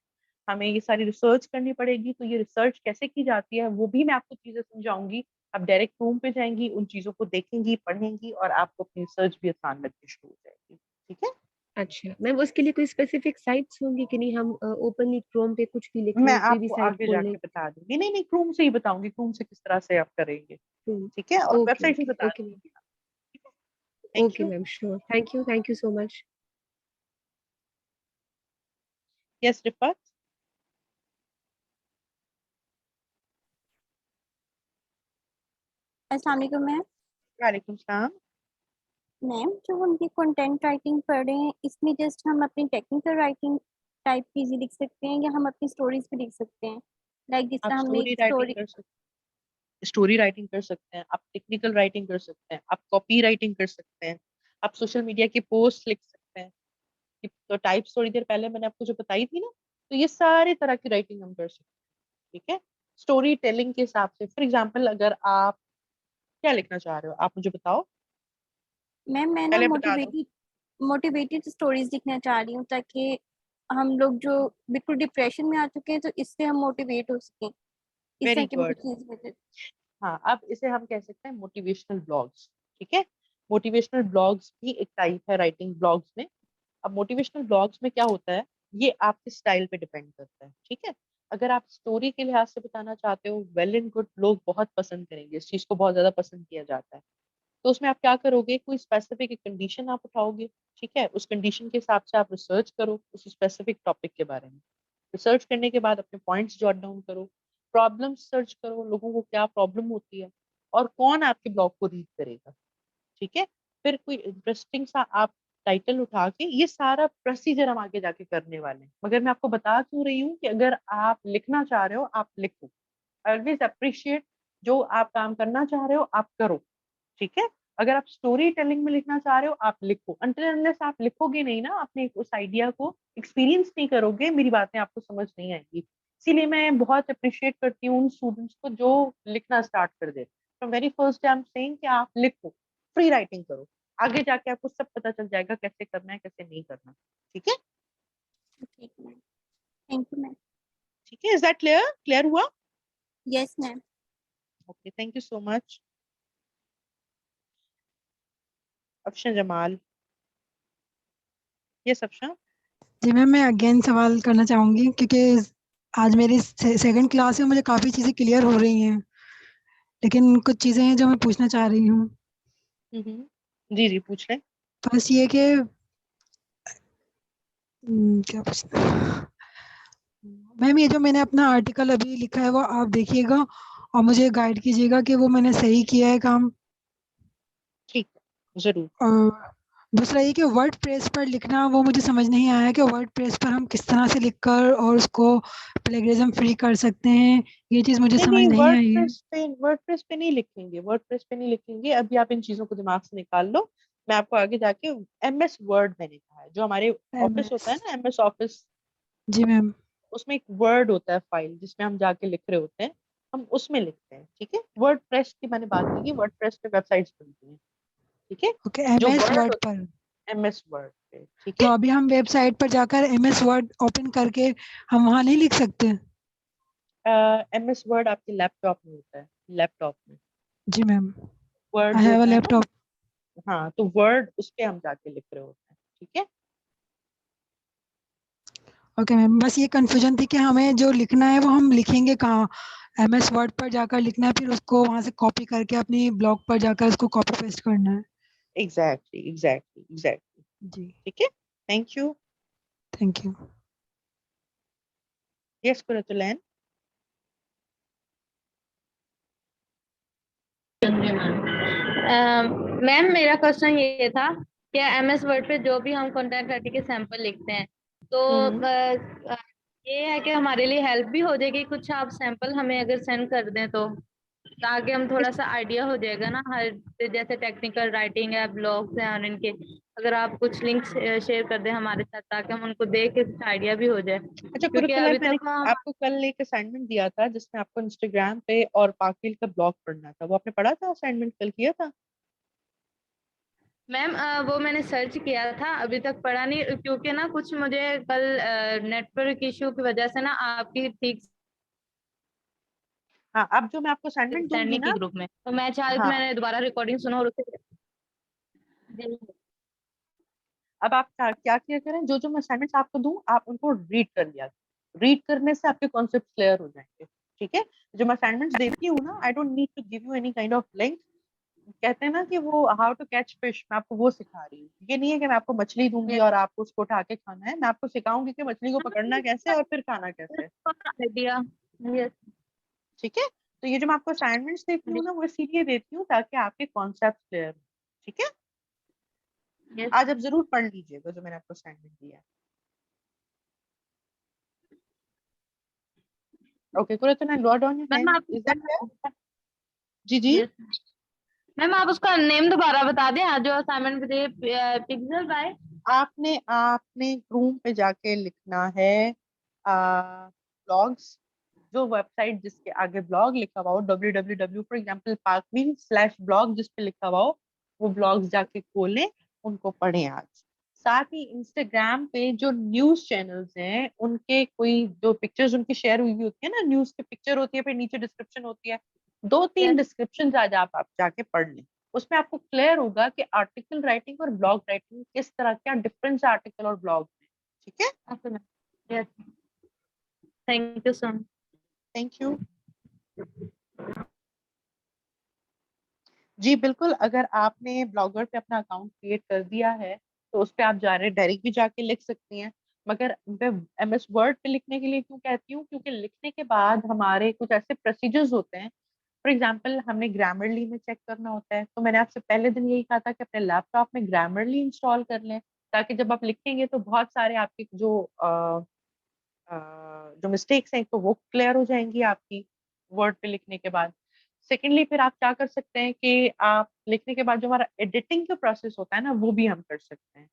हमें ये सारी रिसर्च करनी पड़ेगी, तो ये रिसर्च कैसे की जाती है वो भी मैं आपको चीजें समझाऊंगी। आप डायरेक्ट रूम पे जाएंगी, उन चीजों को देखेंगी, पढ़ेंगी और आपको अपनी रिसर्च भी आसान लगनी शुरू हो जाएगी, ठीक है। अच्छा मैम, उसके लिए कोई स्पेसिफिक साइट्स होंगी कि नहीं, हम ओपनली क्रोम पे कुछ भी लिख मैं लें, कोई भी आपको साइट आगे खोल लें? जाके बता दूंगी, नहीं नहीं क्रूम से ही बताऊंगी, क्रूम से किस तरह से आप करेंगे, ठीक है, और ओके वेबसाइट भी ओके बता ओके मैम। दूंगी, ठीक है। Thank okay you. Ma'am, sure, thank you so much. Yes Rifat. अस्सलाम वालेकुम मैम। वालेकुम सलाम। मैम, जो हम ये कंटेंट राइटिंग पढ़ रहे हैं इसमें जस्ट हम अपनी टेक्निकल राइटिंग टाइप चीज़ें लिख सकते हैं या हम अपनी स्टोरीज भी लिख सकते हैं? लाइक जिस आप तरह हमने स्टोरी एक राइटिंग स्टोरी। कर सकते हैं, स्टोरी राइटिंग कर सकते हैं, आप टेक्निकल राइटिंग कर सकते हैं, आप कॉपी राइटिंग कर सकते हैं, आप सोशल मीडिया की पोस्ट लिख सकते हैं। तो टाइप्स थोड़ी देर पहले मैंने आपको जो बताई थी ना, तो ये सारे तरह की राइटिंग हम कर सकते हैं, ठीक है। स्टोरी टेलिंग के हिसाब से, फॉर एग्जाम्पल अगर आप क्या लिखना चाह रहे हो आप मुझे बताओ, मैम मैं ना पहले बता दो। मोटिवेटेड मोटिवेटेड स्टोरीज लिखना चाह रही हूँ ताकि हम लोग जो बिल्कुल डिप्रेशन में आ चुके हैं तो इससे हम मोटिवेट हो सकें, इस तरह वेरी की मुझे गुड। चीज़ मिले। हाँ, अब इसे हम कह सकते हैं मोटिवेशनल ब्लॉग्स, ठीक है। मोटिवेशनल ब्लॉग्स भी एक टाइप है राइटिंग ब्लॉग्स में। अब मोटिवेशनल ब्लॉग्स में क्या होता है, ये आपके स्टाइल पे डिपेंड करता है, ठीक है। अगर आप स्टोरी के लिहाज से बताना चाहते हो, वेल एंड गुड, लोग बहुत पसंद करेंगे, इस चीज को बहुत ज्यादा पसंद किया जाता है। तो उसमें आप क्या करोगे, कोई स्पेसिफिक एक कंडीशन आप उठाओगे, ठीक है, उस कंडीशन के हिसाब से आप रिसर्च करो उस स्पेसिफिक टॉपिक के बारे में। रिसर्च करने के बाद अपने पॉइंट्स जॉट डाउन करो, प्रॉब्लम सर्च करो, लोगों को क्या प्रॉब्लम होती है और कौन आपके ब्लॉग को रीड करेगा, ठीक है। फिर कोई इंटरेस्टिंग सा आप टाइटल उठा के ये सारा प्रोसीजर हम आगे जाके करने वाले हैं। मगर मैं आपको बता क्यों रही हूँ कि अगर आप लिखना चाह रहे हो आप लिखो, ऑलवेज अप्रिशिएट, जो आप काम करना चाह रहे हो आप करो, ठीक है। अगर आप स्टोरी टेलिंग में लिखना चाह रहे हो आप लिखो, अनटिल अनलेस आप लिखोगे नहीं ना, अपने उस आइडिया को एक्सपीरियंस नहीं करोगे, मेरी बातें आपको समझ नहीं आएंगी। इसीलिए मैं बहुत अप्रिशिएट करती हूँ उन स्टूडेंट्स को जो लिखना स्टार्ट कर दे। From very first I am saying कि आप लिखो, फ्री राइटिंग करो, आगे जाके आपको सब पता चल जाएगा कैसे करना है कैसे नहीं करना, ठीक है। ठीक मैम, थैंक यू मैम। ठीक है, इज दैट क्लियर? क्लियर हुआ? Yes ma'am. Okay, thank you so much. Afshan Jamal. Yes Afshan. जी मैम, मैं अगेन सवाल करना चाहूँगी क्योंकि आज मेरी सेकंड क्लास में मुझे काफ़ी चीज़ें क्लियर हो रही हैं, लेकिन कुछ चीज़ें हैं जो मैं पूछना चाह रही हूँ। जी जी पूछ लें। फर्स्ट ये कि क्या पूछना मैम, ये जो मैंने अपना आर्टिकल अभी लिखा है वो आप देखिएगा और मुझे गाइड कीजिएगा कि वो मैंने सही किया है काम। ठीक, जरूर। और दूसरा ये कि वर्ड प्रेस पर लिखना वो मुझे समझ नहीं आया कि वर्ड प्रेस पर हम किस तरह से लिखकर और उसको प्लेगरिज्म फ्री कर सकते हैं, ये चीज़ मुझे समझ नहीं, नहीं आई है। वर्डप्रेस पे नहीं लिखेंगे, वर्डप्रेस पे नहीं लिखेंगे। अभी आप इन चीजों को दिमाग से निकाल लो, मैं आपको आगे जाके एमएस वर्ड मैंने कहा है, जो हमारे ऑफिस होता है MS ना, एमएस ऑफिस, जी मैम। उसमें एक वर्ड होता है फाइल जिसमें हम जाके लिख रहे होते हैं, हम उसमें लिखते हैं, ठीक है। वर्ड प्रेस की मैंने बात की, वर्ड प्रेस पे वेबसाइट्स बनती हैं, ठीक है। ओके, जो MS वर्ड वर्ड होता पर। है एमएस वर्ड पे, ठीक तो है। अभी हम वेबसाइट पर जाकर MS वर्ड ओपन करके हम वहाँ नहीं लिख सकते? एमएस वर्ड आपके लैपटॉप में होता है, लैपटॉप में जी मैम, वर्ड आई जो हैव अ होता है ना, लैपटॉप। हाँ, तो वर्ड उस पे हम जाके लिख रहे होते हैं, ठीक है। ओके मैम, बस ये कंफ्यूजन थी कि हमें जो लिखना है वो हम लिखेंगे कहाँ? MS वर्ड पर जाकर लिखना है, फिर उसको वहाँ से कॉपी करके अपनी ब्लॉग पर जाकर उसको कॉपी पेस्ट करना है? एग्जैक्टली एग्जैक्टली एग्जैक्टली, जी, ठीक है। Thank you. Thank you. Yes Qurratulain. Ma'am मेरा क्वेश्चन ये था कि MS वर्ड पे जो भी हम कंटेंट राइटिंग के सैंपल लिखते हैं तो ये है कि हमारे लिए हेल्प भी हो जाएगी, कुछ आप सैंपल हमें अगर सेंड कर दें तो ताकि हम थोड़ा सा आइडिया हो जाएगा ना, हर जैसे टेक्निकल राइटिंग है, ब्लॉग्स हैं और इनके, अगर आप कुछ लिंक शेयर कर दें हमारे साथ ताकि हम उनको देख के कुछ आइडिया भी हो जाए, अच्छा क्योंकि कुरतुलैन, अभी मैंने तक हम आपको कल एक असाइनमेंट दिया था जिसमें आपको इंस्टाग्राम पे और पाकिल का ब्लॉग पढ़ना था, वो आपने पढ़ा था? असाइनमेंट कल किया था? मैम वो मैंने सर्च किया था, अभी तक पढ़ा नहीं क्योंकि ना कुछ मुझे कल नेटवर्क इशू की वजह से ना आपकी ठीक हाँ, अब जो मैं आपको असाइनमेंट दूंगी स्टैंडिंग की ना, ग्रुप में, तो मैं चाह रही थी हाँ, मैंने दोबारा रिकॉर्डिंग सुना और उसे अब आप क्या क्या किया करें, जो जो मैं असाइनमेंट्स आपको दूं आप उनको रीड कर लिया, रीड करने से आपके कॉन्सेप्ट क्लियर हो जाएंगे, ठीक है। जो मैं असाइनमेंट्स देती हूँ ना, I don't need to give you any kind of link. कहते हैं ना कि वो हाउ टू कैच फिश, मैं आपको वो सिखा रही हूँ। ये नहीं है कि मैं आपको मछली दूंगी और आपको उसको उठा के खाना है, मैं आपको सिखाऊंगी कि मछली को पकड़ना कैसे और फिर खाना कैसे है, आइडिया। यस ठीक है। तो ये जो मैं आपको असाइनमेंट्स देती हूँ ना, वो इसीलिए देती हूँ ताकि आपके कॉन्सेप्ट क्लियर हो, ठीक है। यस आज आप जरूर पढ़ लीजिएगा जो मैंने आपको असाइनमेंट दिया है। Okay Qurtun, I note on your ma'am hand, आप इज दैट क्लियर? जी जी। यस मैम आप उसका नेम दोबारा बता दें, आज जो असाइनमेंट दे पिक्सल बाय आपने आपने क्रूम पे जाके लिखना है ब्लॉग्स, जो वेबसाइट जिसके आगे ब्लॉग लिखा हुआ हो, www फॉर एग्जांपल parkwheel/blog जिस पे लिखा हुआ हो, वो ब्लॉग्स जाके खोलें, उनको पढ़ें आज। साथ ही इंस्टाग्राम पे जो न्यूज चैनल्स हैं उनके कोई जो पिक्चर्स उनकी शेयर हुई होती है ना, न्यूज की पिक्चर होती है, फिर नीचे डिस्क्रिप्शन होती है, 2-3 यस डिस्क्रिप्शन आज आप जाके पढ़ लें। उसमें आपको क्लियर होगा कि आर्टिकल राइटिंग और ब्लॉग राइटिंग किस तरह, क्या डिफरेंस है आर्टिकल और ब्लॉग में, ठीक है। Okay ma'am. Yes thank you so much. Thank you. जी बिल्कुल, अगर आपने ब्लॉगर पे अपना अकाउंट क्रिएट कर दिया है तो उस पे आप जा रहे डायरेक्ट भी जाके लिख सकती हैं। मगर मैं MS वर्ड पे लिखने के लिए क्यों कहती हूँ, क्योंकि लिखने के बाद हमारे कुछ ऐसे प्रोसीजर्स होते हैं। फॉर एग्जाम्पल हमने ग्रामरली में चेक करना होता है, तो मैंने आपसे पहले दिन यही कहा था कि अपने लैपटॉप में ग्रामरली इंस्टॉल कर लें। ताकि जब आप लिखेंगे तो बहुत सारे आपके जो मिस्टेक्स हैं तो वो क्लियर हो जाएंगी आपकी वर्ड पे लिखने के बाद। सेकेंडली फिर आप क्या कर सकते हैं कि आप लिखने के बाद जो हमारा एडिटिंग का प्रोसेस होता है ना वो भी हम कर सकते हैं।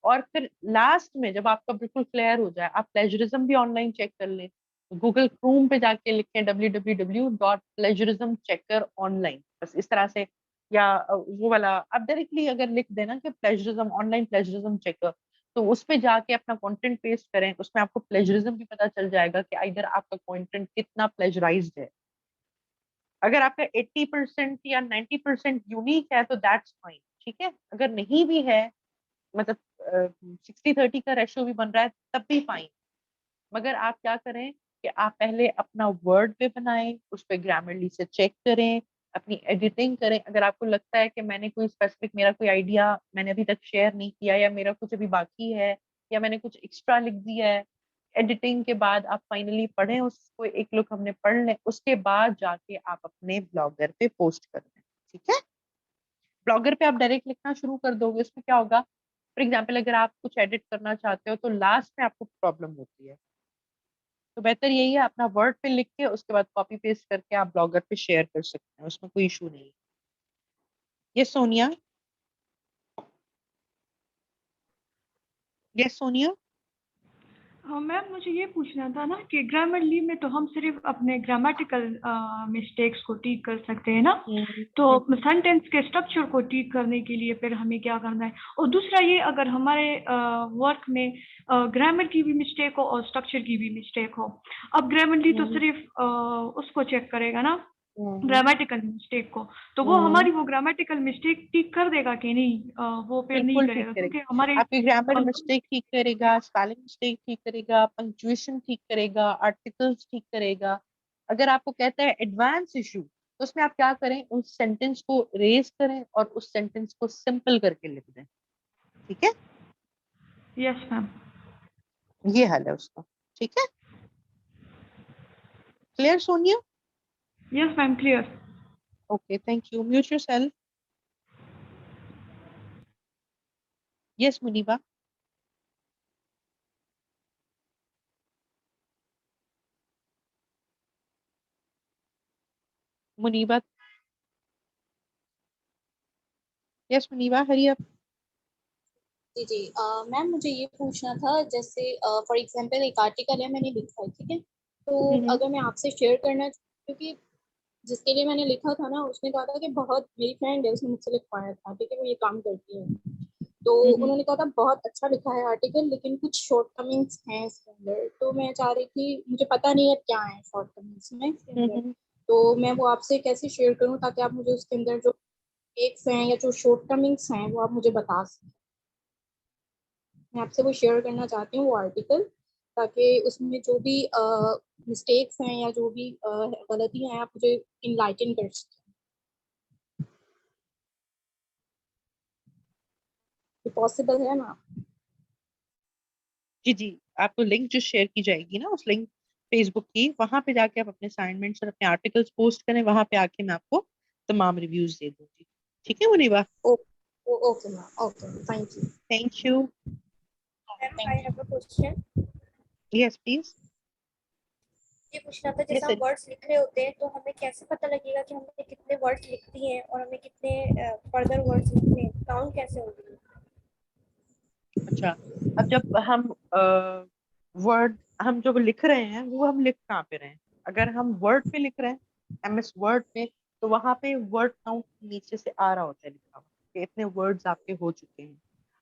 और फिर लास्ट में जब आपका बिल्कुल क्लियर हो जाए, आप प्लेजरिज्म भी ऑनलाइन चेक कर लें। गूगल क्रोम पे जाके लिखें www.plagiarismchecker.online, बस इस तरह से, या वो वाला आप डायरेक्टली अगर लिख देना कि प्लेजरिज्म ऑनलाइन प्लेजरिज्म चेकर, तो उस पे जाके अपना कंटेंट पेस्ट करें, उसमें आपको प्लेजरिज्म भी पता चल जाएगा कि इधर आपका कंटेंट कितना प्लेजराइज्ड है। अगर आपका 80% या 90% यूनिक है तो दैट्स फाइन, ठीक है। अगर नहीं भी है, मतलब 60-30 का रेशो भी बन रहा है तब भी फाइन। मगर आप क्या करें कि आप पहले अपना वर्ड पे बनाएं, उस पे ग्रामरली से चेक करें, अपनी एडिटिंग करें। अगर आपको लगता है कि मैंने कोई स्पेसिफिक, मेरा कोई आइडिया मैंने अभी तक शेयर नहीं किया, या मेरा कुछ अभी बाकी है, या मैंने कुछ एक्स्ट्रा लिख दिया है, एडिटिंग के बाद आप फाइनली पढ़ें उसको, एक लुक हमने पढ़ लें, उसके बाद जाके आप अपने ब्लॉगर पे पोस्ट कर दें, ठीक है। ब्लॉगर पे आप डायरेक्ट लिखना शुरू कर दोगे, उसमें क्या होगा, फॉर एग्जाम्पल अगर आप कुछ एडिट करना चाहते हो तो लास्ट में आपको प्रॉब्लम होती है, तो बेहतर यही है अपना वर्ड पे लिख के उसके बाद कॉपी पेस्ट करके आप ब्लॉगर पे शेयर कर सकते हैं, उसमें कोई इशू नहीं है। ये सोनिया, ये सोनिया। हाँ मैम, मुझे ये पूछना था ना कि ग्रामरली में तो हम सिर्फ अपने ग्रामेटिकल मिस्टेक्स को ठीक कर सकते हैं ना, तो सेंटेंस के स्ट्रक्चर को ठीक करने के लिए फिर हमें क्या करना है? और दूसरा ये, अगर हमारे वर्क में ग्रामर की भी मिस्टेक हो और स्ट्रक्चर की भी मिस्टेक हो, अब ग्रामरली तो सिर्फ उसको चेक करेगा ना, ग्रामेटिकल मिस्टेक को, तो वो हमारी वो ग्रामेटिकल मिस्टेक ठीक कर देगा कि नहीं? वो फिर नहीं बिल्कुल ठीक करेगा, क्योंकि करेगा, हमारे आपकी ग्रामर मिस्टेक ठीक करेगा, स्पेलिंग मिस्टेक ठीक करेगा, पंक्चुएशन ठीक करेगा, आर्टिकल्स ठीक करेगा। अगर आपको कहता है एडवांस इशू, तो उसमें आप क्या करें, उस सेंटेंस को रेज करें और उस सेंटेंस को सिंपल करके लिख दें, ठीक है। यस मैम, ये हाल है उसका, ठीक है। Clear Sonia? Yes ma'am, clear. Okay, thank you. Mute yourself. Yes Muniba. Muniba, yes Muniba, hurry up. जी जी मैम, मुझे ये पूछना था, जैसे फॉर एग्जांपल एक आर्टिकल है मैंने लिखा है, ठीक है, तो अगर मैं आपसे शेयर करना, क्योंकि जिसके लिए मैंने लिखा था ना, उसने कहा था कि बहुत, मेरी फ्रेंड है उसने मुझसे लिखवाया था, ठीक है, वो ये काम करती है, तो उन्होंने कहा था बहुत अच्छा लिखा है आर्टिकल, लेकिन कुछ शॉर्टकमिंग्स हैं इसके अंदर, तो मैं चाह रही थी, मुझे पता नहीं है क्या है शॉर्टकमिंग्स में इसके अंदर, तो मैं वो आपसे कैसे शेयर करूं ताकि आप मुझे उसके अंदर जो एक्स हैं या जो शॉर्टकमिंग्स हैं वो आप मुझे बता सकें। मैं आपसे वो शेयर करना चाहती हूँ वो आर्टिकल, ताकि उसमें जो भी मिस्टेक्स हैं या जो भी गलतियां हैं आप मुझे इनलाइटन कर सकें। पॉसिबल है ना? जी जी, आपको लिंक जो शेयर की जाएगी ना, उस लिंक फेसबुक की, वहां पे जाके आप अपने असाइनमेंट्स और अपने आर्टिकल्स पोस्ट करें, वहां पे आके मैं आपको तमाम रिव्यूज दे दूंगी, ठीक है Muniba? Okay ma'am, okay, thank you. Thank you. Ma'am, I have a question. Yes please. ये पूछना था, जैसे हम वर्ड्स लिख रहे होते हैं तो हमें कैसे पता लगेगा कि हमने कितने वर्ड्स लिख दिए हैं और हमें कितने फर्दर वर्ड्स लिखने हैं? काउंट कैसे होगी? अच्छा, अब जब हम वर्ड हम जो लिख रहे हैं वो हम लिख कहाँ पे रहे हैं? अगर हम वर्ड पे लिख रहे हैं, एमएस वर्ड पे, तो वहां पे वर्ड काउंट नीचे से आ रहा होता है लिखा हुआ कि इतने वर्ड्स आपके हो चुके हैं।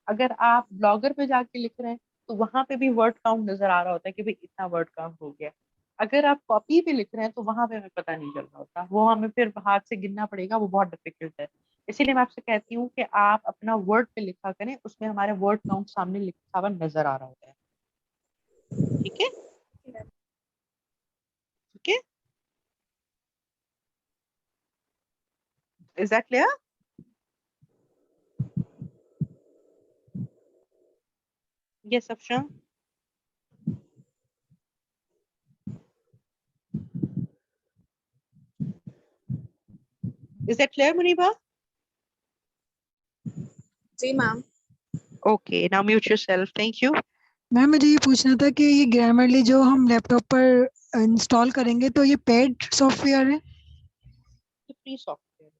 अगर आप ब्लॉगर पे जाके लिख रहे हैं तो वहां पे भी वर्ड काउंट नजर आ रहा होता है कि भाई इतना वर्ड काउंट हो गया। अगर आप कॉपी पे लिख रहे हैं तो वहां पे हमें पता नहीं चल रहा होता, वो हमें फिर हाथ से गिनना पड़ेगा, वो बहुत डिफिकल्ट है। इसीलिए मैं आपसे कहती हूँ कि आप अपना वर्ड पे लिखा करें, उसमें हमारे वर्ड काउंट सामने लिखा हुआ नजर आ रहा होता है, ठीक है। ठीक है, is that clear? Yes Afsha. Is that clear Muniba? जी ma'am. Okay, now mute yourself. Thank you. Ma'am मुझे ये पूछना था कि ये ग्रामरली जो हम लैपटॉप पर इंस्टॉल करेंगे तो ये पेड सॉफ्टवेयर है? फ्री सॉफ्टवेयर,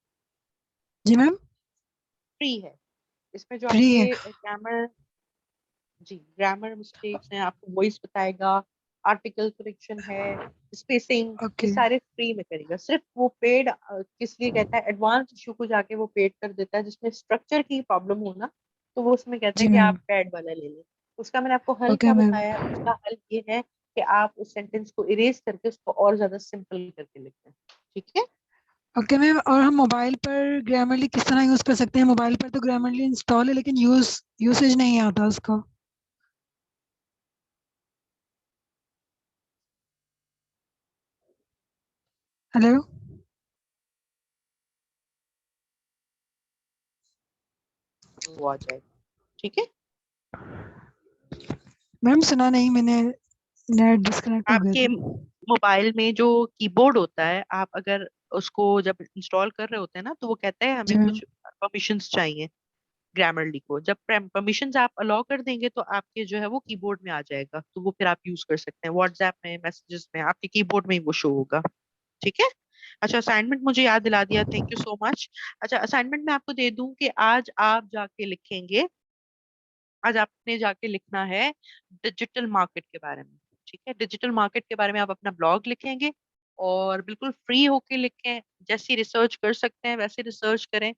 जी मैम, फ्री है। इसमें जो फ्री है? आपके ग्रामर मिस्टेक्स हैं, आपको वॉइस बताएगा, आर्टिकल करेक्शन है, स्पेसिंग, ये ओके सारे फ्री में करेगा। सिर्फ वो पेड किस लिए कहता है, एडवांस इशू को जाके वो पेड कर देता है, जिसमें स्ट्रक्चर की प्रॉब्लम हो ना, तो वो उसमें कहता है जी कि मैम। आप पेड वाला ले लें। उसका मैंने आपको हल ओके क्या मैम। बताया है, उसका हल ये है कि आप उस सेंटेंस को इरेज करके उसको और ज्यादा सिंपल करके लिखते हैं। ठीक है। ओके मैम, और हम मोबाइल पर ग्रामरली किस तरह यूज कर सकते हैं? मोबाइल पर तो ग्रामरली इंस्टॉल है लेकिन यूसेज नहीं आता उसका। हेलो वो आ जाएगा। ठीक है। मैम, सुना नहीं मैंने, नेट डिस्कनेक्ट हो गया आपके था। मोबाइल में जो कीबोर्ड होता है, आप अगर उसको जब इंस्टॉल कर रहे होते हैं ना, तो वो कहता है जी हमें मैम। कुछ परमिशंस चाहिए ग्रामरली को। जब परमिशंस आप अलाउ कर देंगे तो आपके जो है वो कीबोर्ड में आ जाएगा, तो वो फिर आप यूज कर सकते हैं व्हाट्सएप में, मैसेजेस में, आपके कीबोर्ड में ही वो शो होगा। ठीक है। अच्छा, असाइनमेंट मुझे याद दिला दिया, थैंक यू सो मच। अच्छा, असाइनमेंट में आपको दे दूं कि आज आप जाके लिखेंगे, आज आपने जाके लिखना है डिजिटल मार्केट के बारे में। ठीक है, डिजिटल मार्केट के बारे में आप अपना ब्लॉग लिखेंगे और बिल्कुल फ्री होके लिखें, जैसी रिसर्च कर सकते हैं वैसे रिसर्च करें।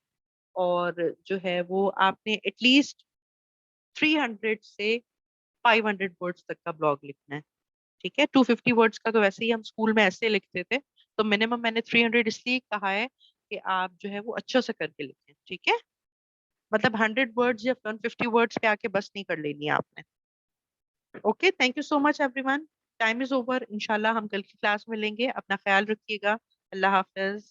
और जो है वो आपने एटलीस्ट 300 से 500 वर्ड्स तक का ब्लॉग लिखना है। ठीक है, 250 वर्ड्स का तो वैसे ही हम स्कूल में ऐसे लिखते थे, तो मिनिमम मैंने 300 इसलिए कहा है कि आप जो है वो अच्छा से करके लिखें। ठीक है, मतलब 100 वर्ड्स या 150 वर्ड्स पे आके बस नहीं कर लेनी है आपने। Okay, thank you so much everyone. Time is over. इंशाल्लाह हम कल की क्लास में मिलेंगे। अपना ख्याल रखिएगा। अल्लाह हाफिज।